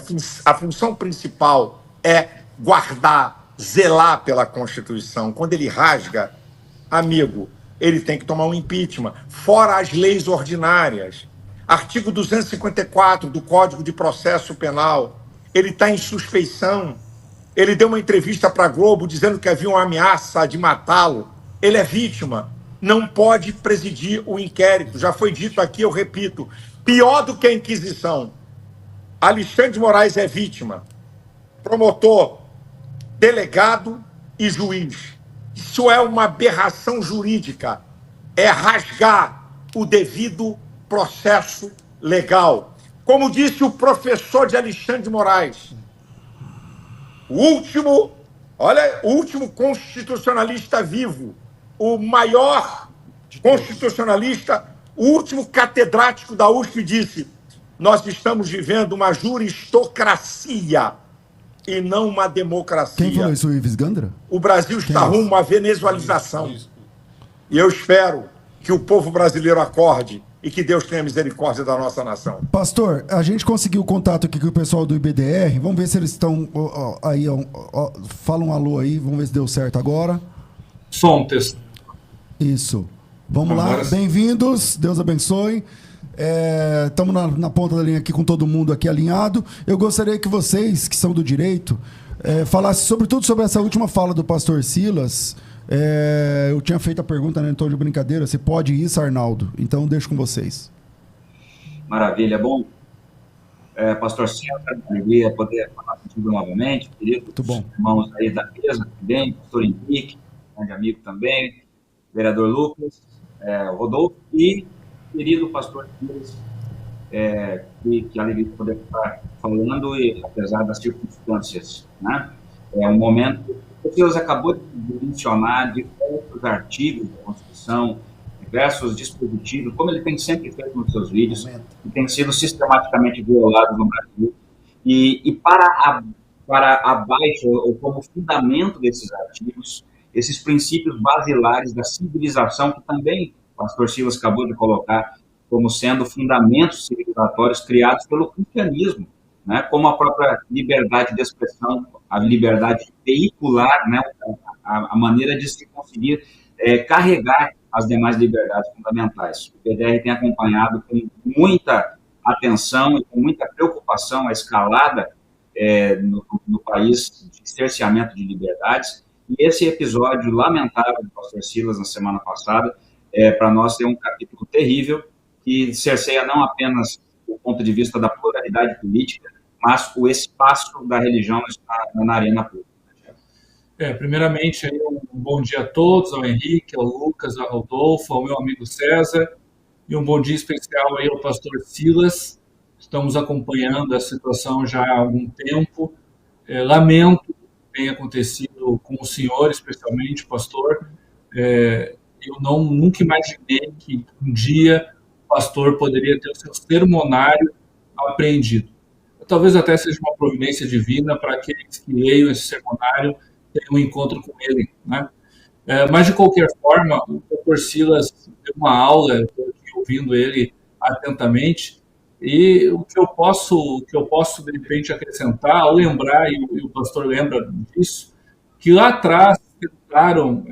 a função principal é guardar, zelar pela Constituição. Quando ele rasga, amigo, ele tem que tomar um impeachment, fora as leis ordinárias. Artigo 254 do Código de Processo Penal, ele está em suspeição. Ele deu uma entrevista para a Globo dizendo que havia uma ameaça de matá-lo. Ele é vítima, não pode presidir o inquérito. Já foi dito aqui, eu repito, pior do que a Inquisição. Alexandre de Moraes é vítima, promotor, delegado e juiz. Isso é uma aberração jurídica, é rasgar o devido processo legal. Como disse o professor de Alexandre de Moraes, o último constitucionalista vivo, o maior constitucionalista, o último catedrático da USP disse: nós estamos vivendo uma juristocracia e não uma democracia. Quem falou isso, o Ives Gandra? O Brasil está rumo à venezualização. E eu espero que o povo brasileiro acorde e que Deus tenha misericórdia da nossa nação. Pastor, a gente conseguiu contato aqui com o pessoal do IBDR. Vamos ver se eles estão aí. Fala um alô aí, vamos ver se deu certo agora. Som, texto. Isso. Vamos lá, bem-vindos, Deus abençoe. Estamos na ponta da linha aqui com todo mundo aqui alinhado. Eu gostaria que vocês, que são do direito, falassem sobretudo sobre essa última fala do pastor Silas. Eu tinha feito a pergunta, né, em tom de brincadeira, se pode isso, Arnaldo? Então deixo com vocês. Maravilha, bom. Pastor Silas, alegria poder falar contigo novamente, queridos. Muito bom. Irmãos aí da mesa também, pastor Henrique, grande amigo também, vereador Lucas, Rodolfo e querido pastor Silas, que alegria de poder estar falando, e apesar das circunstâncias, né? É um momento. O Silas acabou de mencionar diversos artigos da Constituição, diversos dispositivos, como ele tem sempre feito nos seus vídeos, que têm sido sistematicamente violados no Brasil. E para abaixo, ou como fundamento desses artigos, esses princípios basilares da civilização, que também o pastor Silas acabou de colocar como sendo fundamentos civilizatórios criados pelo cristianismo, né, como a própria liberdade de expressão, a liberdade veicular, né, a maneira de se conseguir carregar as demais liberdades fundamentais. O PDR tem acompanhado com muita atenção e com muita preocupação a escalada no país de cerceamento de liberdades, e esse episódio lamentável do pastor Silas na semana passada, para nós é um capítulo terrível, que cerceia não apenas do ponto de vista da pluralidade política, mas o espaço da religião está na arena pública. Primeiramente, aí, um bom dia a todos, ao Henrique, ao Lucas, ao Rodolfo, ao meu amigo César, e um bom dia especial aí ao pastor Silas. Estamos acompanhando a situação já há algum tempo. Lamento que tenha acontecido com o senhor, especialmente, pastor. Eu nunca imaginei que um dia o pastor poderia ter o seu sermonário apreendido. Talvez até seja uma providência divina para aqueles que leiam esse sermonário tenham um encontro com ele, né? Mas, de qualquer forma, o pastor Silas deu uma aula, eu estou aqui ouvindo ele atentamente, e o que eu posso, de repente, acrescentar, ao lembrar, e o pastor lembra disso, que lá atrás tentaram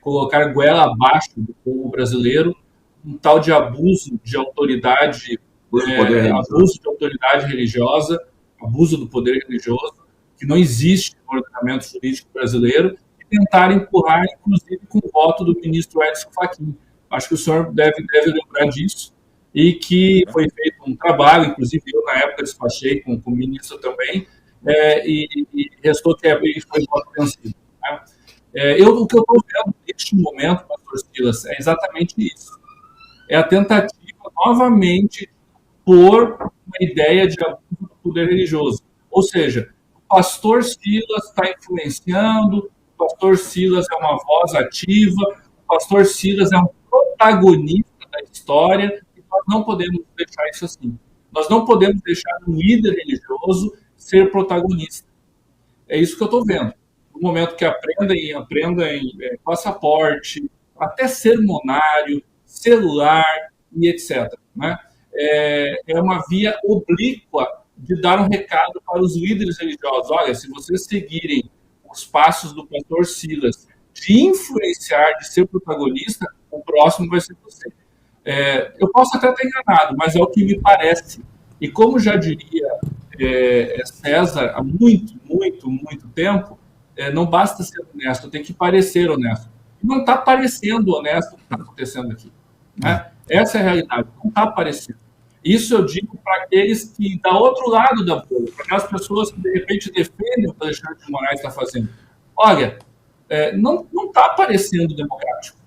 colocar goela abaixo do povo brasileiro um tal de abuso de autoridade, abuso de autoridade religiosa, abuso do poder religioso, que não existe no ordenamento jurídico brasileiro, e tentaram empurrar, inclusive, com o voto do ministro Edson Fachin. Acho que o senhor deve lembrar disso, e que foi feito um trabalho, inclusive eu, na época, despachei com o ministro também, e restou que foi voto vencido. Né? O que eu estou vendo neste momento, pastor Silas, é exatamente isso. É a tentativa novamente por uma ideia de abuso do poder religioso. Ou seja, o pastor Silas está influenciando, o pastor Silas é uma voz ativa, o pastor Silas é um protagonista da história, e nós não podemos deixar isso assim. Nós não podemos deixar um líder religioso ser protagonista. É isso que eu estou vendo. No momento que aprendem passaporte, até sermonário, celular e etc. Né? É uma via oblíqua de dar um recado para os líderes religiosos. Olha, se vocês seguirem os passos do pastor Silas, de influenciar, de ser protagonista, o próximo vai ser você. Eu posso até estar enganado, mas é o que me parece. E como já diria César há muito, muito, muito tempo, não basta ser honesto, tem que parecer honesto. E não está parecendo honesto o que está acontecendo aqui. Né? Essa é a realidade, não está parecendo. Isso eu digo para aqueles que, da outro lado da bolha, para aquelas pessoas que, de repente, defendem o que o Alexandre de Moraes está fazendo. Olha, não está parecendo democrático.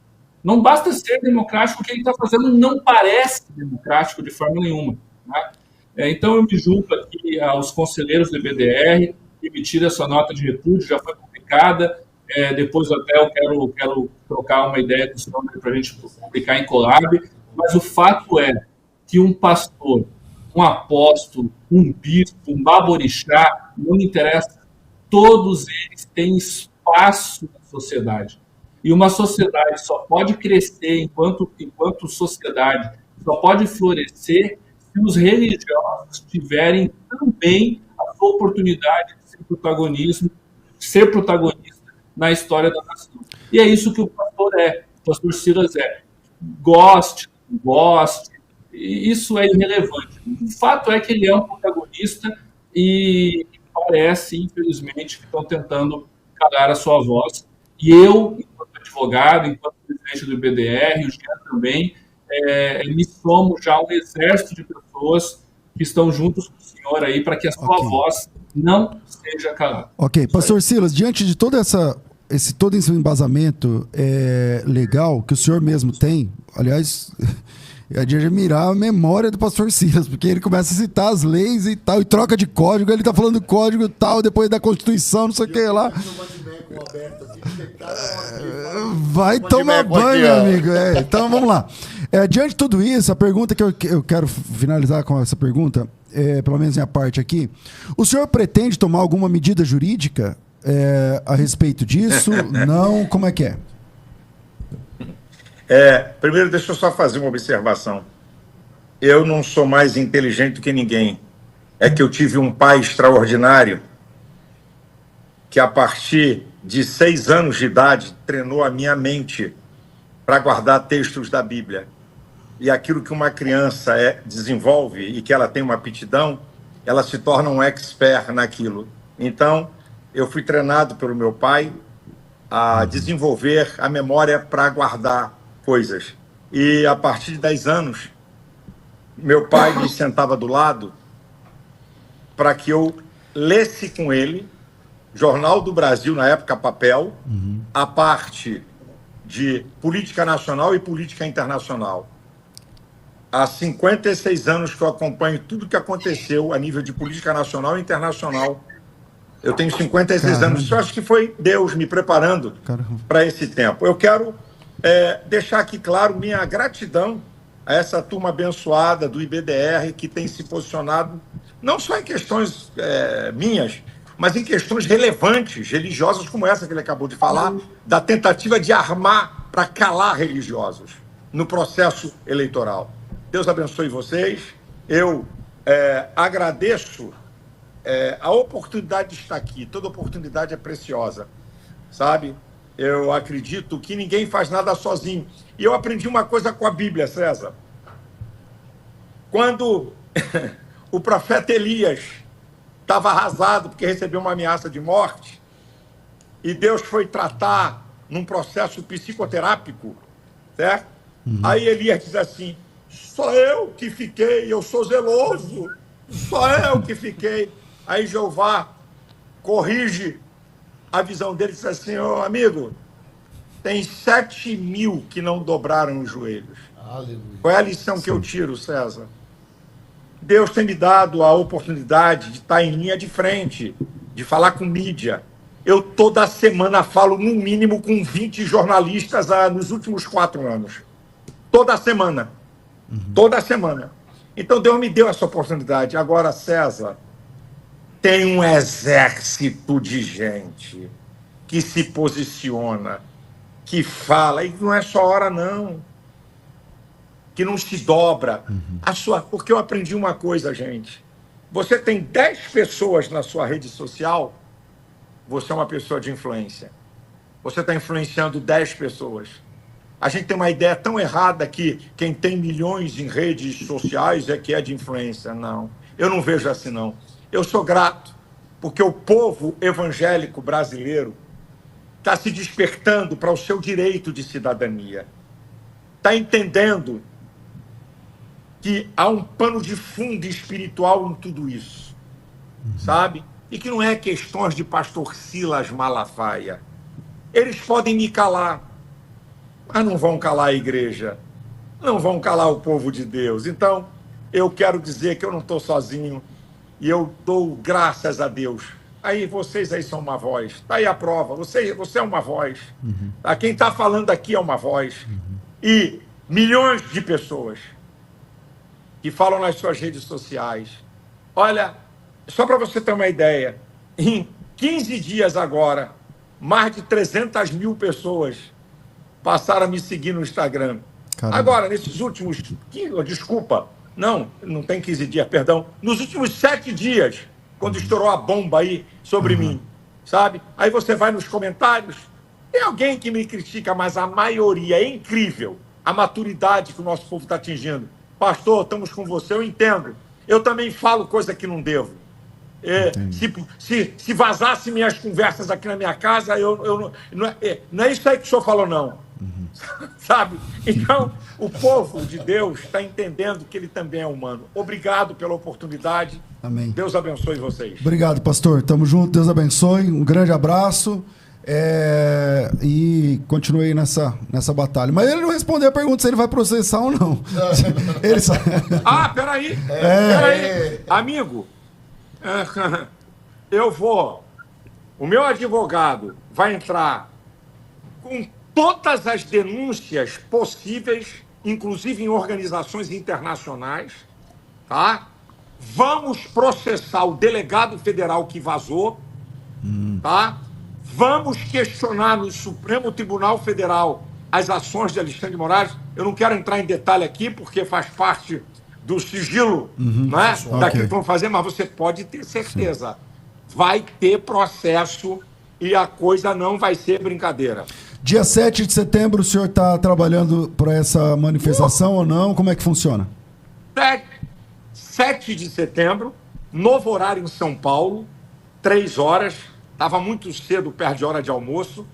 Não basta ser democrático, o que ele está fazendo não parece democrático de forma nenhuma. Né? Então, eu me junto aqui aos conselheiros do IBDR, que emitiram essa nota de repúdio, já foi publicada. Depois até eu quero trocar uma ideia com o senhor para a gente publicar em Colab. Mas o fato é que um pastor, um apóstolo, um bispo, um baborixá, não me interessa, todos eles têm espaço na sociedade. E uma sociedade só pode crescer enquanto sociedade, só pode florescer se os religiosos tiverem também a sua oportunidade de ser protagonista na história da nação. E é isso que o pastor Silas é. Goste, isso é irrelevante. O fato é que ele é um protagonista e parece, infelizmente, que estão tentando calar a sua voz. E eu, enquanto advogado, enquanto presidente do IBDR, o Jean também, me somo já a um exército de pessoas que estão juntos com o senhor aí para que a sua voz não seja calada. Ok, pastor Silas, diante de todo esse embasamento legal que o senhor mesmo tem, aliás, é de admirar a memória do pastor Silas, porque ele começa a citar as leis e tal, e troca de código, ele tá falando código e tal, depois da Constituição, não sei o que lá. Vai tomar banho, meu amigo. Então vamos lá. Diante de tudo isso, a pergunta que eu quero finalizar com essa pergunta, pelo menos minha parte aqui, o senhor pretende tomar alguma medida jurídica a respeito disso? Não? Como é que é? Primeiro, deixa eu só fazer uma observação. Eu não sou mais inteligente do que ninguém. É que eu tive um pai extraordinário que, a partir de 6 anos de idade, treinou a minha mente para guardar textos da Bíblia. E aquilo que uma criança desenvolve e que ela tem uma aptidão, ela se torna um expert naquilo. Então, eu fui treinado pelo meu pai a desenvolver a memória para guardar coisas. E a partir de 10 anos, meu pai me sentava do lado para que eu lesse com ele Jornal do Brasil, na época papel, a parte de política nacional e política internacional. Há 56 anos que eu acompanho tudo que aconteceu a nível de política nacional e internacional. Eu tenho 56 anos. Isso eu acho que foi Deus me preparando para esse tempo. Eu quero deixar aqui claro minha gratidão a essa turma abençoada do IBDR que tem se posicionado não só em questões minhas, mas em questões relevantes, religiosas como essa que ele acabou de falar, da tentativa de armar para calar religiosos no processo eleitoral. Deus abençoe vocês. Eu agradeço a oportunidade de estar aqui. Toda oportunidade é preciosa, sabe? Eu acredito que ninguém faz nada sozinho. E eu aprendi uma coisa com a Bíblia, César. Quando o profeta Elias estava arrasado porque recebeu uma ameaça de morte, e Deus foi tratar num processo psicoterápico, certo? Aí Elias diz assim: só eu que fiquei, eu sou zeloso, só eu que fiquei. Aí Jeová corrige a visão dele e diz assim: amigo, tem 7.000 que não dobraram os joelhos. Aleluia. Qual é a lição que eu tiro, César? Deus tem me dado a oportunidade de estar em linha de frente, de falar com mídia. Eu toda semana falo no mínimo com 20 jornalistas nos últimos 4 anos. Toda semana. Toda semana. Então Deus me deu essa oportunidade. Agora, César, tem um exército de gente que se posiciona, que fala, e não é só hora, não. Que não se dobra. Porque eu aprendi uma coisa, gente. Você tem 10 pessoas na sua rede social, você é uma pessoa de influência. Você está influenciando 10 pessoas. A gente tem uma ideia tão errada que quem tem milhões em redes sociais é que é de influência. Não, eu não vejo assim, não. Eu sou grato, porque o povo evangélico brasileiro está se despertando para o seu direito de cidadania. Está entendendo que há um pano de fundo espiritual em tudo isso, sabe? E que não é questões de pastor Silas Malafaia. Eles podem me calar, mas não vão calar a igreja, não vão calar o povo de Deus. Então, eu quero dizer que eu não estou sozinho e eu dou graças a Deus. Aí vocês aí são uma voz, está aí a prova, você é uma voz. Tá? Quem está falando aqui é uma voz. E milhões de pessoas que falam nas suas redes sociais. Olha, só para você ter uma ideia, em 15 dias agora, mais de 300 mil pessoas passaram a me seguir no Instagram. Caramba. Agora, nesses últimos... Desculpa, não tem 15 dias, perdão. Nos últimos 7 dias, quando estourou a bomba aí sobre mim, sabe? Aí você vai nos comentários, tem alguém que me critica, mas a maioria é incrível a maturidade que o nosso povo está atingindo. Pastor, estamos com você, eu entendo. Eu também falo coisa que não devo. Se vazasse minhas conversas aqui na minha casa, não é isso aí que o senhor falou, não. Sabe? Então, o povo de Deus está entendendo que ele também é humano. Obrigado pela oportunidade. Amém. Deus abençoe vocês. Obrigado, pastor. Tamo junto, Deus abençoe. Um grande abraço. E continue aí nessa batalha. Mas ele não respondeu a pergunta se ele vai processar ou não. Ele só... Peraí. Peraí. Amigo, eu vou... O meu advogado vai entrar com todas as denúncias possíveis, inclusive em organizações internacionais, tá? Vamos processar o delegado federal que vazou, tá? Vamos questionar no Supremo Tribunal Federal as ações de Alexandre de Moraes. Eu não quero entrar em detalhe aqui, porque faz parte do sigilo, né? Daquilo que vão fazer, mas você pode ter certeza. Vai ter processo e a coisa não vai ser brincadeira. Dia 7 de setembro, o senhor está trabalhando para essa manifestação ou não? Como é que funciona? 7 de setembro, novo horário em São Paulo, 3 horas. Estava muito cedo, perto de hora de almoço,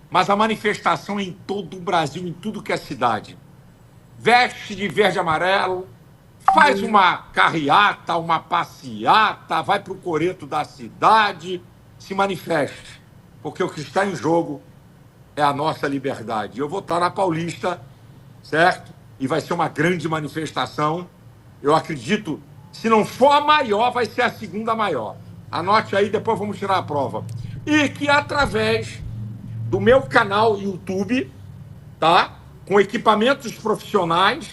mas a manifestação é em todo o Brasil, em tudo que é cidade. Veste de verde e amarelo, faz uma carreata, uma passeata, vai para o coreto da cidade, se manifeste, porque o que está em jogo é a nossa liberdade. Eu vou estar na Paulista, certo? E vai ser uma grande manifestação. Eu acredito, se não for a maior, vai ser a segunda maior. Anote aí, depois vamos tirar a prova. E que através do meu canal YouTube, tá? Com equipamentos profissionais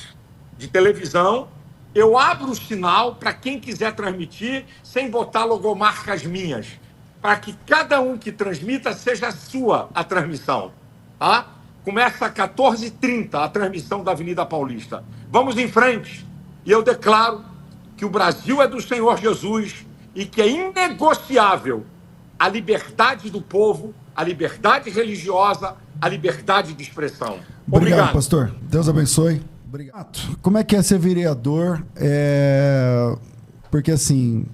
de televisão, eu abro o sinal para quem quiser transmitir, sem botar logomarcas minhas, para que cada um que transmita seja sua a transmissão, tá? Começa às 14h30 a transmissão da Avenida Paulista. Vamos em frente. E eu declaro que o Brasil é do Senhor Jesus e que é inegociável a liberdade do povo, a liberdade religiosa, a liberdade de expressão. Obrigado, pastor. Deus abençoe. Obrigado. Como é que é ser vereador? Porque assim,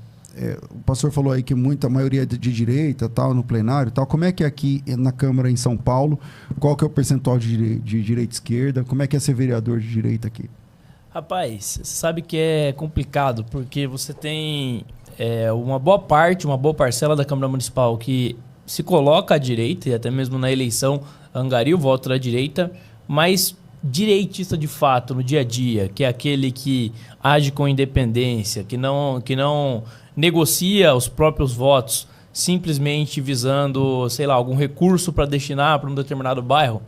o pastor falou aí que a maioria é de direita, tal, no plenário, tal. Como é que é aqui na Câmara em São Paulo? Qual que é o percentual de direita e esquerda? Como é que é ser vereador de direita aqui? Rapaz, você sabe que é complicado, porque você tem uma boa parte, uma boa parcela da Câmara Municipal que se coloca à direita, e até mesmo na eleição angaria o voto da direita, mas direitista de fato no dia a dia, que é aquele que age com independência, que não negocia os próprios votos simplesmente visando, sei lá, algum recurso para destinar para um determinado bairro,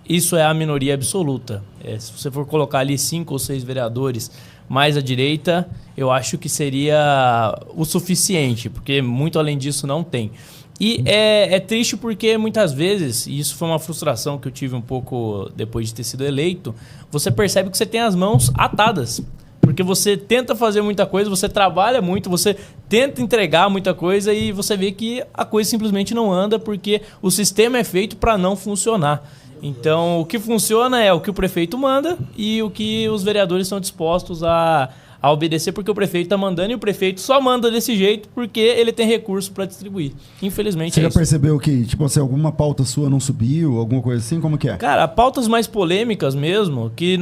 isso é a minoria absoluta. Se você for colocar ali 5 ou 6 vereadores mais à direita, eu acho que seria o suficiente, porque muito além disso não tem. E é triste porque muitas vezes, e isso foi uma frustração que eu tive um pouco depois de ter sido eleito, você percebe que você tem as mãos atadas. Porque você tenta fazer muita coisa, você trabalha muito, você tenta entregar muita coisa e você vê que a coisa simplesmente não anda porque o sistema é feito para não funcionar. Então, o que funciona é o que o prefeito manda e o que os vereadores estão dispostos a obedecer, porque o prefeito está mandando e o prefeito só manda desse jeito porque ele tem recurso para distribuir. Infelizmente Você já percebeu que, tipo assim, alguma pauta sua não subiu, alguma coisa assim? Como que é? Cara, pautas mais polêmicas mesmo, que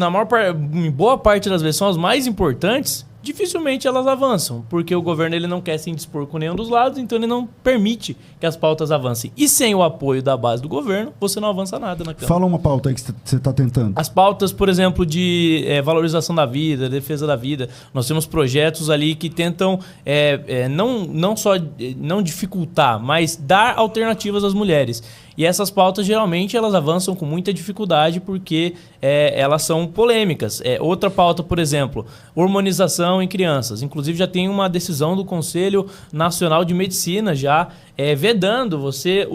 em boa parte das vezes são as mais importantes, dificilmente elas avançam, porque o governo ele não quer se indispor com nenhum dos lados, então ele não permite que as pautas avancem. E sem o apoio da base do governo, você não avança nada na Câmara. Fala uma pauta aí que você está tentando. As pautas, por exemplo, de valorização da vida, defesa da vida, nós temos projetos ali que tentam não só não dificultar, mas dar alternativas às mulheres. E essas pautas, geralmente, elas avançam com muita dificuldade porque elas são polêmicas. Outra pauta, por exemplo, hormonização em crianças. Inclusive, já tem uma decisão do Conselho Nacional de Medicina já vedando você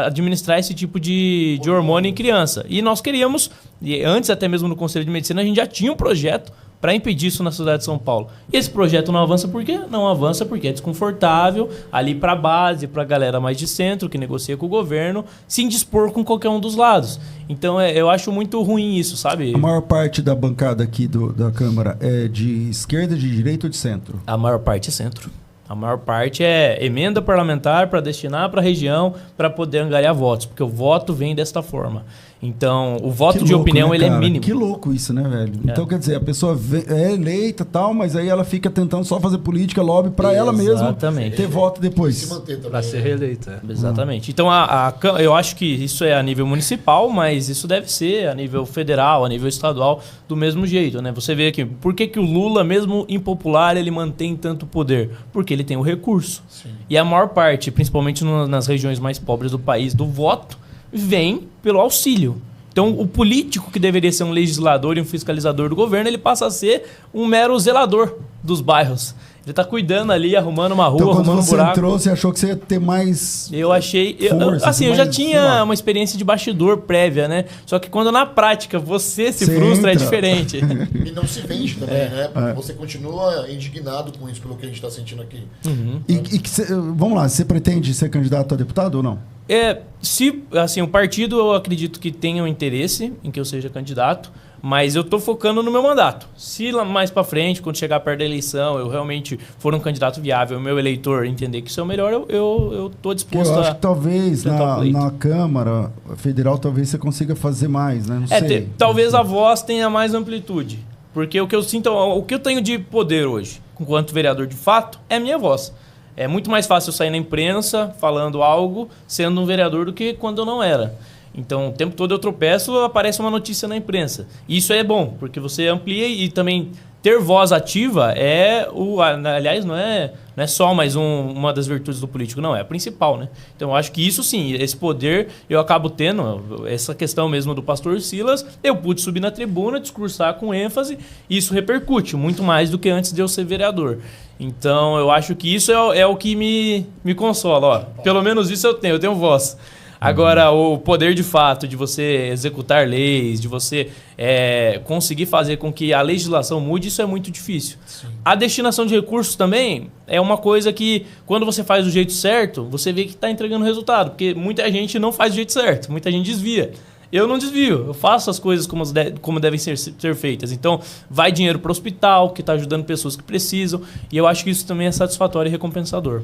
administrar esse tipo de hormônio em criança. E nós queríamos, e antes até mesmo no Conselho de Medicina, a gente já tinha um projeto para impedir isso na cidade de São Paulo. E esse projeto não avança por quê? Não avança porque é desconfortável ali para a base, para a galera mais de centro, que negocia com o governo, se indispor com qualquer um dos lados. Então eu acho muito ruim isso, sabe? A maior parte da bancada aqui da Câmara é de esquerda, de direita ou de centro? A maior parte é centro. A maior parte é emenda parlamentar para destinar para a região para poder angariar votos, porque o voto vem desta forma. Então, o voto de opinião, né, ele é mínimo. Que louco isso, né, velho? Então, quer dizer, a pessoa é eleita e tal, mas aí ela fica tentando só fazer política, lobby para ela mesma ter voto depois. Para ser reeleita. Exatamente. Então, eu acho que isso é a nível municipal, mas isso deve ser a nível federal, a nível estadual, do mesmo jeito, né? Você vê aqui, por que o Lula, mesmo impopular, ele mantém tanto poder? Porque ele tem o recurso. Sim. E a maior parte, principalmente nas regiões mais pobres do país, do voto, vem pelo auxílio. Então, o político que deveria ser um legislador e um fiscalizador do governo, ele passa a ser um mero zelador dos bairros. Ele está cuidando ali, arrumando uma rua, arrumando um buraco. Então, quando você entrou, você achou que você ia ter mais Eu achei... força, eu já tinha uma experiência de bastidor prévia, né? Só que quando na prática você se frustra, é diferente. E não se vende também, né? Porque você continua indignado com isso, pelo que a gente está sentindo aqui. Uhum. Vamos lá, você pretende ser candidato a deputado ou não? Se o partido, eu acredito que tenha um interesse em que eu seja candidato, mas eu estou focando no meu mandato. Se lá mais para frente, quando chegar perto da eleição, eu realmente for um candidato viável, o meu eleitor entender que isso é o melhor, eu estou disposto a... Eu acho que talvez na Câmara Federal talvez você consiga fazer mais, né? Não sei. Talvez a voz tenha mais amplitude. Porque o que eu sinto, o que eu tenho de poder hoje, enquanto vereador de fato, é a minha voz. É muito mais fácil eu sair na imprensa falando algo, sendo um vereador, do que quando eu não era. Então, o tempo todo eu tropeço, aparece uma notícia na imprensa. E isso é bom, porque você amplia e também ter voz ativa aliás, não é só mais uma das virtudes do político, não, é a principal, né? Então, eu acho que isso sim, esse poder eu acabo tendo, essa questão mesmo do pastor Silas, eu pude subir na tribuna, discursar com ênfase, e isso repercute muito mais do que antes de eu ser vereador. Então, eu acho que isso é o que me consola, ó. Pelo menos isso eu tenho voz. Agora, o poder de fato de você executar leis, de você conseguir fazer com que a legislação mude, isso é muito difícil. Sim. A destinação de recursos também é uma coisa que, quando você faz do jeito certo, você vê que está entregando resultado. Porque muita gente não faz do jeito certo, muita gente desvia. Eu não desvio, eu faço as coisas como devem ser feitas. Então, vai dinheiro para o hospital, que está ajudando pessoas que precisam. E eu acho que isso também é satisfatório e recompensador.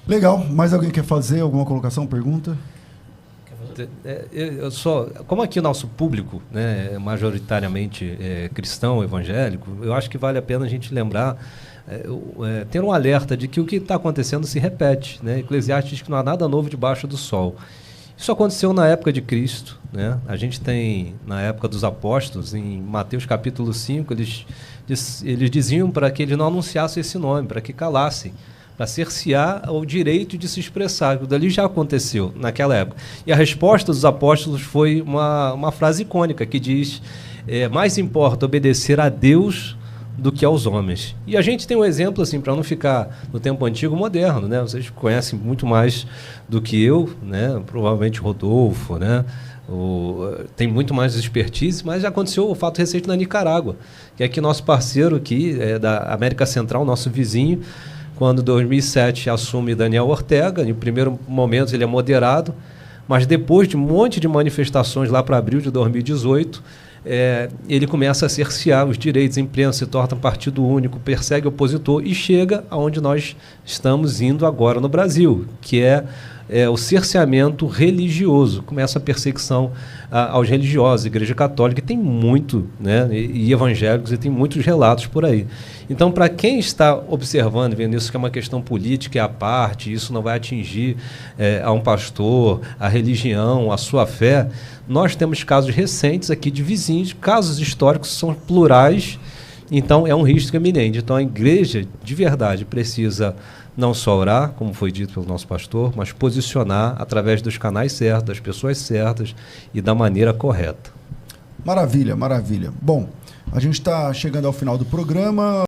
Legal. Mais alguém quer fazer alguma colocação, pergunta? Como aqui o nosso público, né, é majoritariamente cristão, evangélico, eu acho que vale a pena a gente lembrar, ter um alerta de que o que está acontecendo se repete, né? Eclesiastes diz que não há nada novo debaixo do sol. Isso aconteceu na época de Cristo, né? A gente tem, na época dos apóstolos, em Mateus capítulo 5, eles diziam para que eles não anunciassem esse nome, para que calassem, para cercear o direito de se expressar. Aquilo dali já aconteceu naquela época. E a resposta dos apóstolos foi uma frase icônica que diz: mais importa obedecer a Deus do que aos homens. E a gente tem um exemplo, assim, para não ficar no tempo antigo, moderno, né? Vocês conhecem muito mais do que eu, né? Provavelmente Rodolfo, né? Tem muito mais expertise, mas já aconteceu o fato recente na Nicarágua, que é que nosso parceiro aqui, da América Central, nosso vizinho, quando em 2007 assume Daniel Ortega, em primeiro momento ele é moderado, mas depois de um monte de manifestações lá para abril de 2018, ele começa a cercear os direitos, a imprensa se torna partido único, persegue o opositor e chega aonde nós estamos indo agora no Brasil, que é o cerceamento religioso. Começa a perseguição aos religiosos, a Igreja Católica, e tem muito, né, e evangélicos, e tem muitos relatos por aí. Então, para quem está observando, vendo isso que é uma questão política e à parte, isso não vai atingir a um pastor, a religião, a sua fé, nós temos casos recentes aqui de vizinhos, casos históricos são plurais, então é um risco iminente. Então a igreja, de verdade, precisa não só orar, como foi dito pelo nosso pastor, mas posicionar através dos canais certos, das pessoas certas e da maneira correta. Maravilha, maravilha. Bom, a gente está chegando ao final do programa.